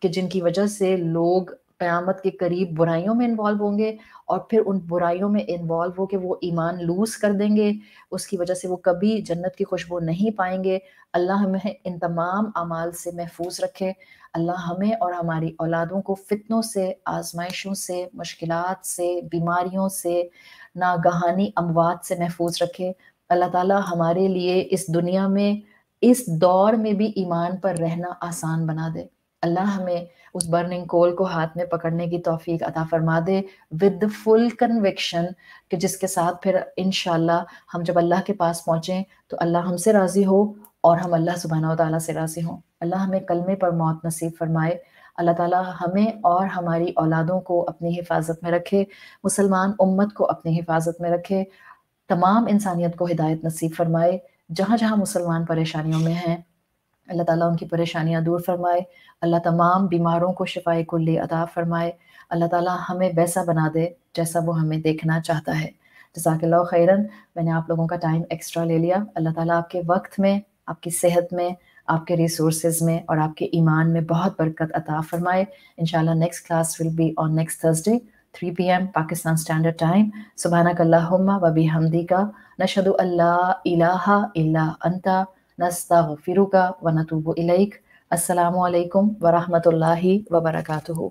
کہ جن کی وجہ سے لوگ قیامت کے قریب برائیوں میں انوالو ہوں گے اور پھر ان برائیوں میں انوالو ہو کے وہ ایمان لوز کر دیں گے، اس کی وجہ سے وہ کبھی جنت کی خوشبو نہیں پائیں گے۔ اللہ ہمیں ان تمام اعمال سے محفوظ رکھے، اللہ ہمیں اور ہماری اولادوں کو فتنوں سے، آزمائشوں سے، مشکلات سے، بیماریوں سے، ناگہانی اموات سے محفوظ رکھے۔ اللہ تعالیٰ ہمارے لیے اس دنیا میں اس دور میں بھی ایمان پر رہنا آسان بنا دے۔ اللہ ہمیں اس برننگ کول کو ہاتھ میں پکڑنے کی توفیق عطا فرما دے ود فل کنوکشن، کہ جس کے ساتھ پھر انشاءاللہ ہم جب اللہ کے پاس پہنچیں تو اللہ ہم سے راضی ہو اور ہم اللہ سبحانہ وتعالیٰ سے راضی ہوں۔ اللہ ہمیں کلمے پر موت نصیب فرمائے۔ اللہ تعالیٰ ہمیں اور ہماری اولادوں کو اپنی حفاظت میں رکھے، مسلمان امت کو اپنی حفاظت میں رکھے، تمام انسانیت کو ہدایت نصیب فرمائے۔ جہاں جہاں مسلمان پریشانیوں میں ہیں اللہ تعالیٰ ان کی پریشانیاں دور فرمائے، اللہ تمام بیماروں کو شفائے کلی عطا فرمائے، اللہ تعالیٰ ہمیں ویسا بنا دے جیسا وہ ہمیں دیکھنا چاہتا ہے۔ جزاک اللہ خیراً۔ میں نے آپ لوگوں کا ٹائم ایکسٹرا لے لیا۔ اللہ تعالیٰ آپ کے وقت میں، آپ کی صحت میں، آپ کے ریسورسز میں اور آپ کے ایمان میں بہت برکت عطا فرمائے۔ انشاءاللہ next class will be on next Thursday 3 PM Pakistan standard time. سبحانک اللہم و بحمدک، نشہد ان لا الہ الا انت، نستغفرک و نتوب الیک۔ السلام علیکم ورحمۃ اللہ وبرکاتہ۔